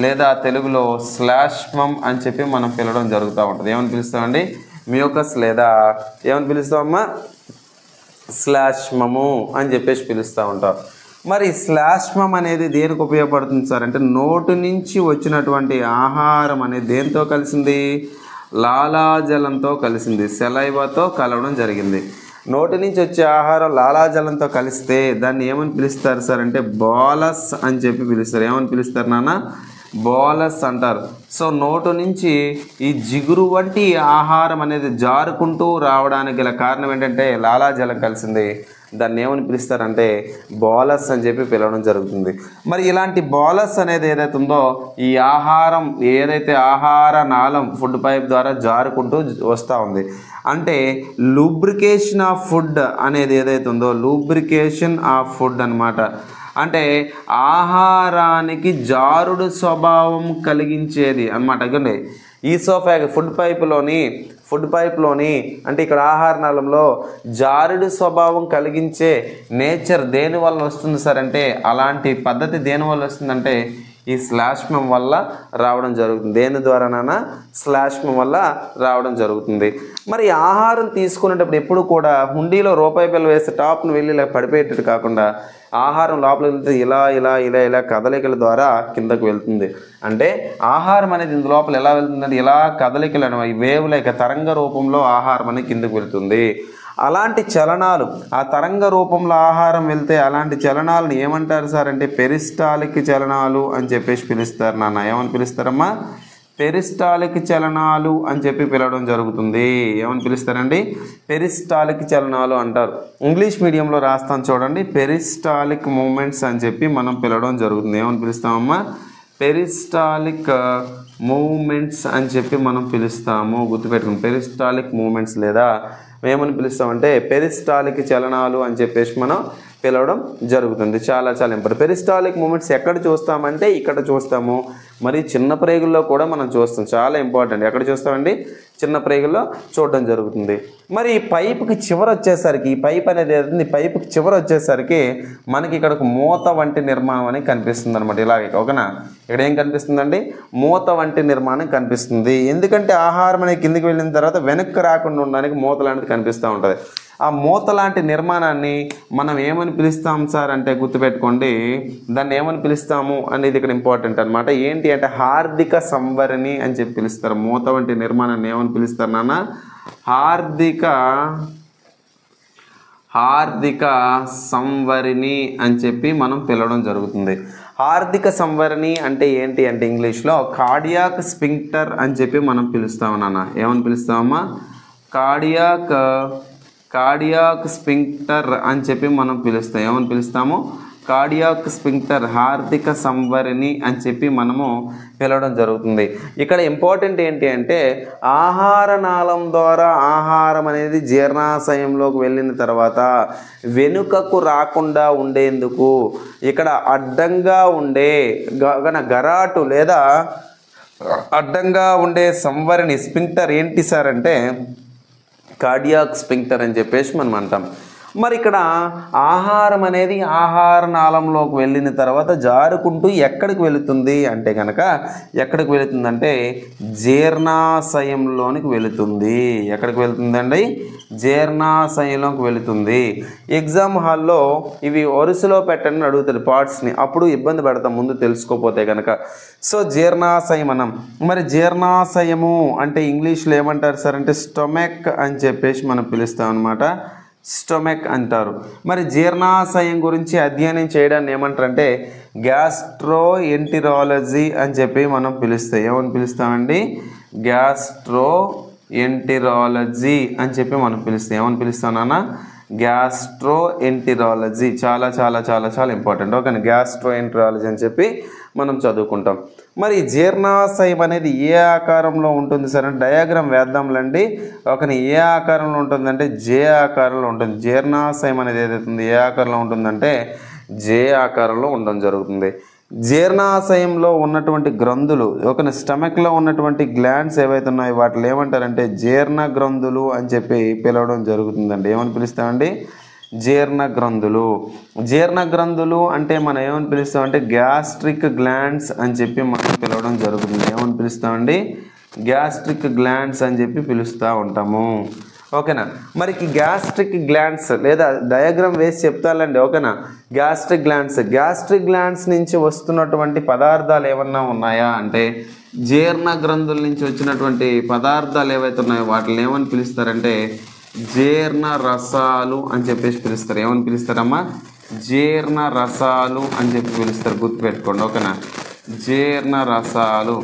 లేదా తెలుగులో శ్లాష్మం అని చెప్పి మనం పిలవడం జరుగుతూ ఉంటుంది. ఏమని పిలుస్తామండి? మ్యూకస్, లేదా ఏమని పిలుస్తామమ్మా? శ్లాష్మము అని చెప్పేసి పిలుస్తూ ఉంటాం. మరి శ్లాష్మం అనేది దేనికి ఉపయోగపడుతుంది సార్ అంటే నోటి నుంచి వచ్చినటువంటి ఆహారం అనేది దేంతో కలిసింది? లాలాజలంతో కలిసింది, సెలైవాతో కలవడం జరిగింది. నోటి నుంచి వచ్చే ఆహారం లాలాజలంతో కలిస్తే దాన్ని ఏమని పిలుస్తారు సార్ అంటే బోలస్ అని చెప్పి పిలుస్తారు. ఏమని పిలుస్తారు నాన్న? బోలస్ అంటారు. సో నోటు నుంచి ఈ జిగురు వంటి ఆహారం అనేది జారుకుంటూ రావడానికి గల కారణం ఏంటంటే లాలాజలం కలిసింది. దాన్ని ఏమని పిలుస్తారంటే బోలస్ అని చెప్పి పిలవడం జరుగుతుంది. మరి ఇలాంటి బోలస్ అనేది ఏదైతే ఉందో ఈ ఆహారం ఆహార నాళం ఫుడ్ పైప్ ద్వారా జారుకుంటూ వస్తూ ఉంది. అంటే లూబ్రికేషన్ ఆఫ్ ఫుడ్ అనేది ఏదైతే ఉందో లూబ్రికేషన్ ఆఫ్ ఫుడ్ అన్నమాట. అంటే ఆహారానికి జారుడు స్వభావం కలిగించేది అన్నమాట. అంటే ఈసోఫాగస్ ఫుడ్ పైప్లోని అంటే ఇక్కడ ఆహార నాళంలో జారుడు స్వభావం కలిగించే నేచర్ దేని వల్ల వస్తుంది సార్ అంటే అలాంటి పద్ధతి దేని వల్ల వస్తుందంటే ఈ శ్లాష్మం వల్ల రావడం జరుగుతుంది. దేని ద్వారానైనా శ్లాష్మం వల్ల రావడం జరుగుతుంది. మరి ఆహారం తీసుకునేటప్పుడు ఎప్పుడు కూడా హుండీలో రూపాయి బిళ్ళ వేస్తే టాప్ను వెళ్ళి ఇలా పడిపోయేటట్టు కాకుండా ఆహారం లోపలికి వెళ్తే ఇలా కదలికల ద్వారా కిందకు వెళ్తుంది. అంటే ఆహారం అనేది ఇందు లోపల ఎలా వెళ్తుందంటే ఇలా కదలికలు అనేవి వేవ్ లైక్ తరంగ రూపంలో ఆహారం అనేది కిందకు వెళ్తుంది. అలాంటి చలనాలు ఆ తరంగ రూపంలో ఆహారం వెళ్తే అలాంటి చలనాలను ఏమంటారు సార్ అంటే పెరిస్టాలిక్ చలనాలు అని చెప్పేసి పిలుస్తారు నాన్న. ఏమని పిలుస్తారమ్మా? పెరిస్టాలిక్ చలనాలు అని చెప్పి పిలవడం జరుగుతుంది. ఏమని పిలుస్తారండి? పెరిస్టాలిక్ చలనాలు అంటారు. ఇంగ్లీష్ మీడియంలో రాస్తాను చూడండి, పెరిస్టాలిక్ మూమెంట్స్ అని చెప్పి మనం పిలవడం జరుగుతుంది. ఏమని పిలుస్తామమ్మా? పెరిస్టాలిక్ మూవ్మెంట్స్ అని చెప్పి మనం పిలుస్తాము. గుర్తుపెట్టుకుని పెరిస్టాలిక్ మూవ్మెంట్స్ లేదా ఏమని పిలుస్తామంటే పెరిస్టాలిక్ చలనాలు అని చెప్పేసి మనం పిలవడం జరుగుతుంది. చాలా చాలా ఇంపార్టెంట్. పెరిస్టాలిక్ మూమెంట్స్ ఎక్కడ చూస్తామంటే ఇక్కడ చూస్తాము. మరి చిన్న ప్రేగుల్లో కూడా మనం చూస్తాం. చాలా ఇంపార్టెంట్. ఎక్కడ చూస్తామండి? చిన్న ప్రేగుల్లో చూడడం జరుగుతుంది. మరి ఈ పైపుకి చివర వచ్చేసరికి ఈ పైప్ అనేది ఏదైతుంది పైపుకి చివర వచ్చేసరికి మనకి ఇక్కడ ఒక మూత వంటి నిర్మాణం అనేది కనిపిస్తుంది అనమాట. ఇలాగే ఓకేనా. ఇక్కడ ఏం కనిపిస్తుందండి? మూత వంటి నిర్మాణం కనిపిస్తుంది. ఎందుకంటే ఆహారం అనేది కిందికి వెళ్ళిన తర్వాత వెనక్కి రాకుండా ఉండడానికి మూత లాంటిది కనిపిస్తూ ఉంటుంది. ఆ మూత లాంటి నిర్మాణాన్ని మనం ఏమని పిలుస్తాం సార్ అంటే గుర్తుపెట్టుకోండి. దాన్ని ఏమని పిలుస్తాము అనేది ఇక్కడ ఇంపార్టెంట్ అనమాట. ఏంటి అంటే హార్దిక సంవరణి అని చెప్పి పిలుస్తారు. మూత వంటి నిర్మాణాన్ని ఏమని పిలుస్తారు నాన్న? హార్దిక సంవరణి అని చెప్పి మనం పిలవడం జరుగుతుంది. హార్దిక సంవరణి అంటే ఏంటి అంటే ఇంగ్లీష్లో కార్డియాక్ స్ఫింక్టర్ అని చెప్పి మనం పిలుస్తాము నాన్న. ఏమని పిలుస్తామమ్మా? కార్డియాక్ స్ఫింక్టర్ అని చెప్పి మనం పిలుస్తాం. ఏమని పిలుస్తాము? కార్డియాక్ స్ఫింక్టర్, హార్దిక సంవరణి అని చెప్పి మనము పిలవడం జరుగుతుంది. ఇక్కడ ఇంపార్టెంట్ ఏంటి అంటే ఆహార నాళం ద్వారా ఆహారం అనేది జీర్ణాశయంలోకి వెళ్ళిన తర్వాత వెనుకకు రాకుండా ఉండేందుకు ఇక్కడ అడ్డంగా ఉండే గరాటు లేదా అడ్డంగా ఉండే సంవరణి స్ఫింక్టర్ ఏంటి సార్ అంటే కార్డియాక్ స్ఫింక్టర్ అని చెప్పేసి మనం అంటాం. మరి ఇక్కడ ఆహారం అనేది ఆహార నాళంలోకి వెళ్ళిన తర్వాత జారుకుంటూ ఎక్కడికి వెళుతుంది అంటే కనుక ఎక్కడికి వెళుతుందంటే జీర్ణాశయంలోనికి వెళుతుంది. ఎక్కడికి వెళుతుందండి? జీర్ణాశయంలోకి వెళుతుంది. ఎగ్జామ్ హాల్లో ఇవి వరుసలో పెట్టండి అడుగుతారు పార్ట్స్ని, అప్పుడు ఇబ్బంది పెడతాం ముందు తెలుసుకోపోతే కనుక. సో జీర్ణాశయం అనం. మరి జీర్ణాశయము అంటే ఇంగ్లీష్లో ఏమంటారు సార్ అంటే స్టొమక్ అని చెప్పేసి మనం పిలుస్తాం అనమాట. స్టొమక్ అంటారు. మరి జీర్ణాశయం గురించి అధ్యయనం చేయడాన్ని ఏమంటారంటే గ్యాస్ట్రోఎంటెరాలజీ అని చెప్పి మనం పిలుస్తాం. ఏమని పిలుస్తామండి? గ్యాస్ట్రోఎంటెరాలజీ అని చెప్పి మనం పిలుస్తాం. ఏమని పిలుస్తాం నాన్న? గ్యాస్ట్రోఎంటెరాలజీ. చాలా చాలా చాలా చాలా ఇంపార్టెంట్. ఓకే, గ్యాస్ట్రోఎంటెరాలజీ అని చెప్పి మనం చదువుకుంటాం. మరి జీర్ణాశయం అనేది ఏ ఆకారంలో ఉంటుంది సార్ అంటే డయాగ్రామ్ వేద్దాంలండి. ఓకే, ఏ ఆకారంలో ఉంటుందంటే జే ఆకారంలో ఉంటుంది. జీర్ణాశయం అనేది ఏదైతుంది ఏ ఆకారంలో ఉంటుందంటే జే ఆకారంలో ఉండడం జరుగుతుంది. జీర్ణాశయంలో ఉన్నటువంటి గ్రంథులు ఒక స్టమక్లో ఉన్నటువంటి గ్లాండ్స్ ఏవైతే ఉన్నాయో వాటిని ఏమంటారంటే జీర్ణ గ్రంథులు అని చెప్పి పిలవడం జరుగుతుందండి. ఏమని పిలుస్తామండి? జీర్ణ గ్రంథులు. జీర్ణ గ్రంథులు అంటే మనం ఏమని పిలుస్తామంటే గ్యాస్ట్రిక్ గ్లాండ్స్ అని చెప్పి మనం పిలవడం జరుగుతుంది. ఏమని పిలుస్తామండి? గ్యాస్ట్రిక్ గ్లాండ్స్ అని చెప్పి పిలుస్తూ ఉంటాము. ఓకేనా. మరి గ్యాస్ట్రిక్ గ్లాండ్స్ లేదా డయాగ్రామ్ వేసి చెప్తానండి. ఓకేనా. గ్యాస్ట్రిక్ గ్లాండ్స్ నుంచి వస్తున్నటువంటి పదార్థాలు ఏమన్నా ఉన్నాయా అంటే జీర్ణ గ్రంథుల నుంచి వచ్చినటువంటి పదార్థాలు ఏవైతే ఉన్నాయో వాటిని ఏమని పిలుస్తారంటే జీర్ణ రసాలు అని చెప్పేసి పిలుస్తారు. ఏమని పిలుస్తారమ్మా? జీర్ణ రసాలు అని చెప్పి పిలుస్తారు. గుర్తుపెట్టుకోండి. ఓకేనా. జీర్ణ రసాలు.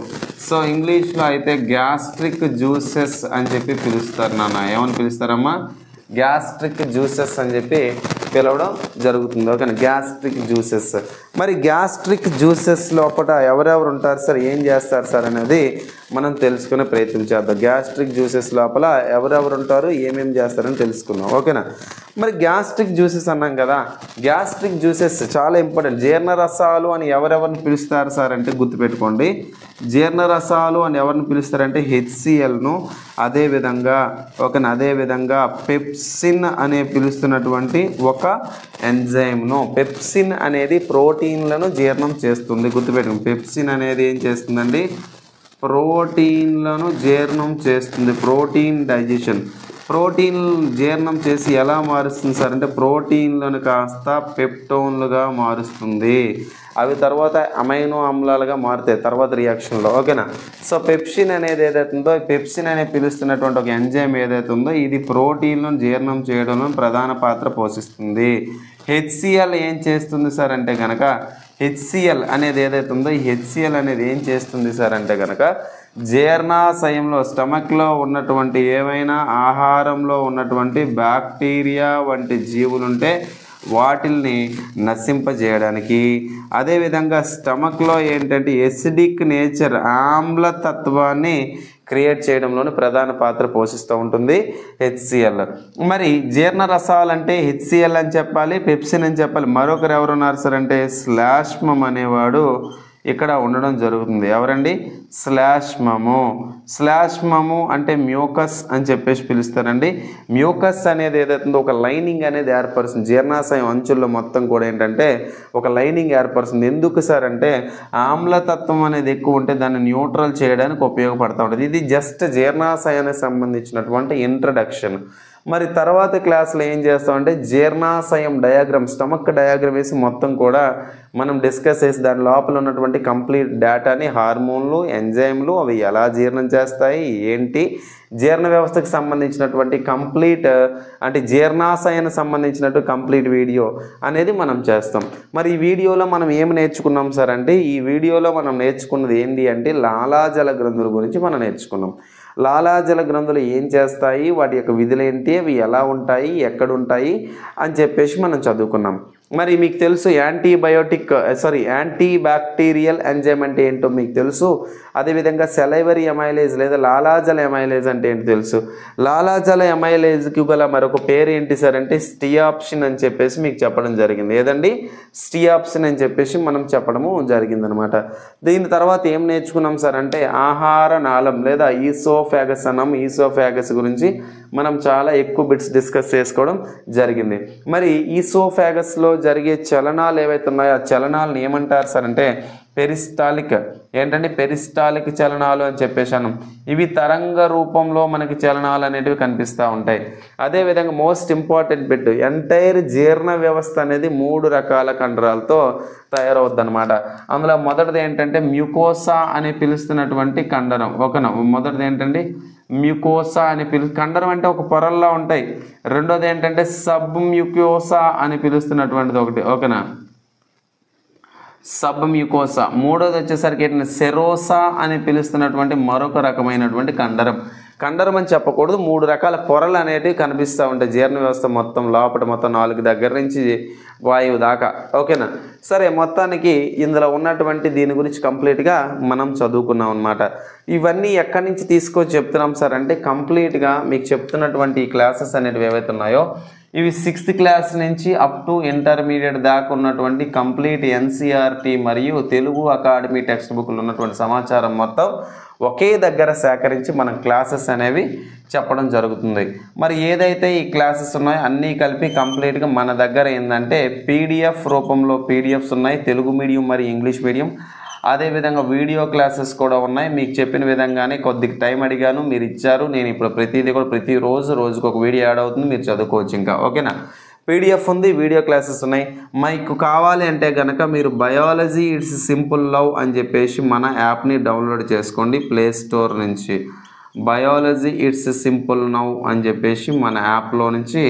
సో ఇంగ్లీష్లో అయితే గ్యాస్ట్రిక్ జ్యూసెస్ అని చెప్పి పిలుస్తారు నాన్న. ఏమని పిలుస్తారమ్మా? గ్యాస్ట్రిక్ జ్యూసెస్ అని చెప్పి పిలవడం జరుగుతుంది. ఓకేనా. Gastric juices. మరి గ్యాస్ట్రిక్ జ్యూసెస్ లోపల ఎవరెవరు ఉంటారు సార్, ఏం చేస్తారు సార్ అనేది మనం తెలుసుకునే ప్రయత్నం చేద్దాం. గ్యాస్ట్రిక్ జ్యూసెస్ లోపల ఎవరెవరు ఉంటారు, ఏమేమి చేస్తారని తెలుసుకుందాం. ఓకేనా. మరి గ్యాస్ట్రిక్ జ్యూసెస్ అన్నాం కదా, గ్యాస్ట్రిక్ జ్యూసెస్ చాలా ఇంపార్టెంట్. జీర్ణ రసాలు అని ఎవరెవరిని పిలుస్తారు సార్ అంటే గుర్తుపెట్టుకోండి. జీర్ణ రసాలు అని ఎవరిని పిలుస్తారంటే హెచ్సిఎల్ను, అదేవిధంగా అదేవిధంగా పెప్సిన్ అనే పిలుస్తున్నటువంటి ఒక ఎంజైమ్ను. పెప్సిన్ అనేది ప్రోటీన్లను జీర్ణం చేస్తుంది. గుర్తుపెట్టుకోండి. పెప్సిన్ అనేది ఏం చేస్తుందండి? ప్రోటీన్లను జీర్ణం చేస్తుంది. Protein digestion. ప్రోటీన్ జీర్ణం చేసి ఎలా మారుస్తుంది సార్ అంటే ప్రోటీన్లను కాస్త పెప్టోన్లుగా మారుస్తుంది. అవి తర్వాత అమైనో ఆమ్లాలుగా మారుతాయి తర్వాత రియాక్షన్లో. ఓకేనా. సో పెప్సిన్ అనేది ఏదైతే ఉందో, పెప్సిన్ అనే పిలుస్తున్నటువంటి ఒక ఎంజైమ్ ఏదైతే ఉందో ఇది ప్రోటీన్లను జీర్ణం చేయడంలో ప్రధాన పాత్ర పోషిస్తుంది. హెచ్సిఎల్ ఏం చేస్తుంది సార్ అంటే కనుక హెచ్సిఎల్ అనేది ఏదైతే ఉందో ఈ హెచ్సిఎల్ అనేది ఏం చేస్తుంది సార్ అంటే కనుక జీర్ణాశయంలో స్టమక్లో ఉన్నటువంటి ఏవైనా ఆహారంలో ఉన్నటువంటి బ్యాక్టీరియా వంటి జీవులుంటే వాటిల్ని నశింపజేయడానికి, అదేవిధంగా స్టమక్లో ఏంటంటే ఎసిడిక్ నేచర్ ఆమ్లతత్వాన్ని క్రియేట్ చేయడంలోని ప్రధాన పాత్ర పోషిస్తూ ఉంటుంది హెచ్సిఎల్. మరి జీర్ణ రసాలు అంటే హెచ్సిఎల్ అని చెప్పాలి, పెప్సిన్ అని చెప్పాలి. మరొకరు ఎవరున్నారు సార్ అంటే శ్లాష్మం అనేవాడు ఇక్కడ ఉండడం జరుగుతుంది. ఎవరండి? శ్లాష్మము. శ్లాష్మము అంటే మ్యూకస్ అని చెప్పేసి పిలుస్తారండి. మ్యూకస్ అనేది ఏదైతుందో ఒక లైనింగ్ అనేది ఏర్పరుస్తుంది. జీర్ణాశయం అంచుల్లో మొత్తం కూడా ఏంటంటే ఒక లైనింగ్ ఏర్పరుస్తుంది. ఎందుకు సార్ అంటే ఆమ్లతత్వం అనేది ఎక్కువ ఉంటే దాన్ని న్యూట్రల్ చేయడానికి ఉపయోగపడుతూ ఉంటుంది. ఇది జస్ట్ జీర్ణాశయానికి సంబంధించినటువంటి ఇంట్రడక్షన్. మరి తర్వాత క్లాస్లో ఏం చేస్తామంటే జీర్ణాశయం డయాగ్రామ్, స్టమక్ డయాగ్రామ్ వేసి మొత్తం కూడా మనం డిస్కస్ చేసి దాని లోపల ఉన్నటువంటి కంప్లీట్ డేటాని, హార్మోన్లు, ఎంజైమ్లు, అవి ఎలా జీర్ణం చేస్తాయి, ఏంటి, జీర్ణ వ్యవస్థకు సంబంధించినటువంటి కంప్లీట్ అంటే జీర్ణాశయానికి సంబంధించినట్టు కంప్లీట్ వీడియో అనేది మనం చేస్తాం. మరి ఈ వీడియోలో మనం ఏమి నేర్చుకున్నాం సార్ అంటే ఈ వీడియోలో మనం నేర్చుకున్నది ఏంటి అంటే లాలాజల గ్రంథుల గురించి మనం నేర్చుకున్నాం. లాలాజల గ్రంథులు ఏం చేస్తాయి, వాటి యొక్క విధులు ఏంటి, అవి ఎలా ఉంటాయి, ఎక్కడ ఉంటాయి అని చెప్పేసి మనం చదువుకున్నాం. మరి మీకు తెలుసు యాంటీ బ్యాక్టీరియల్ ఎంజైమ్ అంటే ఏంటో మీకు తెలుసు. అదేవిధంగా సెలైవరీ ఎమైలేజ్ లేదా లాలాజల ఎమైలేజ్ అంటే ఏంటో తెలుసు. లాలాజల ఎమైలేజ్కి గల మరొక పేరు ఏంటి సార్ అంటే స్టియాప్సిన్ అని చెప్పేసి మీకు చెప్పడం జరిగింది. ఏదండి? స్టియాప్సిన్ అని చెప్పేసి మనం చెప్పడము జరిగిందనమాట. దీని తర్వాత ఏం నేర్చుకున్నాం సార్ అంటే ఆహార నాళం లేదా ఈసోఫాగస్ అన్నాం. ఈసోఫాగస్ గురించి మనం చాలా ఎక్కువ బిట్స్ డిస్కస్ చేసుకోవడం జరిగింది. మరి ఈసోఫాగస్లో జరిగే చలనాలు ఏవైతే ఉన్నాయో ఆ చలనాలను ఏమంటారు సార్ అంటే పెరిస్టాలిక్. ఏంటంటే పెరిస్టాలిక్ చలనాలు అని చెప్పేసాను. ఇవి తరంగ రూపంలో మనకి చలనాలు అనేటివి కనిపిస్తూ ఉంటాయి. అదేవిధంగా మోస్ట్ ఇంపార్టెంట్ బిట్, ఎంటైర్ జీర్ణ వ్యవస్థ అనేది 3 రకాల కండరాలతో తయారవుద్ది అనమాట. అందులో మొదటిది ఏంటంటే మ్యూకోసా అని పిలుస్తున్నటువంటి కండరం. ఓకేనా? మొదటిది ఏంటంటే మ్యూకోసా అని కండరం అంటే ఒక పొరల్లా ఉంటాయి. రెండోది ఏంటంటే సబ్ మ్యూకోసా అని పిలుస్తున్నటువంటిది ఒకటి. ఓకేనా? Sub mucosa. మూడోది వచ్చేసరికి ఏంటంటే సెరోసా అని పిలుస్తున్నటువంటి మరొక రకమైనటువంటి కండరం అని చెప్పకూడదు. 3 రకాల పొరలు అనేటివి కనిపిస్తూ ఉంటాయి జీర్ణ వ్యవస్థ మొత్తం లోపల, మొత్తం 4 దగ్గర నుంచి వాయువు దాకా. ఓకేనా? సరే, మొత్తానికి ఇందులో ఉన్నటువంటి దీని గురించి కంప్లీట్గా మనం చదువుకున్నాం అనమాట. ఇవన్నీ ఎక్కడి నుంచి తీసుకొచ్చి చెప్తున్నాం సార్ అంటే కంప్లీట్గా మీకు చెప్తున్నటువంటి ఈ క్లాసెస్ అనేటివి ఏవైతే ఉన్నాయో ఇవి 6th క్లాస్ నుంచి అప్ టు ఇంటర్మీడియట్ దాకా ఉన్నటువంటి కంప్లీట్ ఎన్సీఆర్టీ మరియు తెలుగు అకాడమీ టెక్స్ట్ బుక్లు ఉన్నటువంటి సమాచారం మొత్తం ఒకే దగ్గర సేకరించి మనం క్లాసెస్ అనేవి చెప్పడం జరుగుతుంది. మరి ఏదైతే ఈ క్లాసెస్ ఉన్నాయో అన్నీ కలిపి కంప్లీట్గా మన దగ్గర ఏంటంటే పీడిఎఫ్ రూపంలో పీడిఎఫ్స్ ఉన్నాయి, తెలుగు మీడియం మరియు ఇంగ్లీష్ మీడియం. అదేవిధంగా వీడియో క్లాసెస్ కూడా ఉన్నాయి. మీకు చెప్పిన విధంగానే కొద్దిగా టైం అడిగాను, మీరు ఇచ్చారు. నేను ఇప్పుడు ప్రతిదీ కూడా రోజుకు ఒక వీడియో యాడ్ అవుతుంది, మీరు చదువుకోవచ్చు ఇంకా. ఓకేనా? పీడిఎఫ్ ఉంది, వీడియో క్లాసెస్ ఉన్నాయి. మీకు కావాలి అంటే కనుక మీరు బయాలజీ ఇట్స్ సింపుల్ లవ్ అని చెప్పేసి మన యాప్ని డౌన్లోడ్ చేసుకోండి ప్లే స్టోర్ నుంచి. బయాలజీ ఇట్స్ సింపుల్ నవ్ అని చెప్పేసి మన యాప్లో నుంచి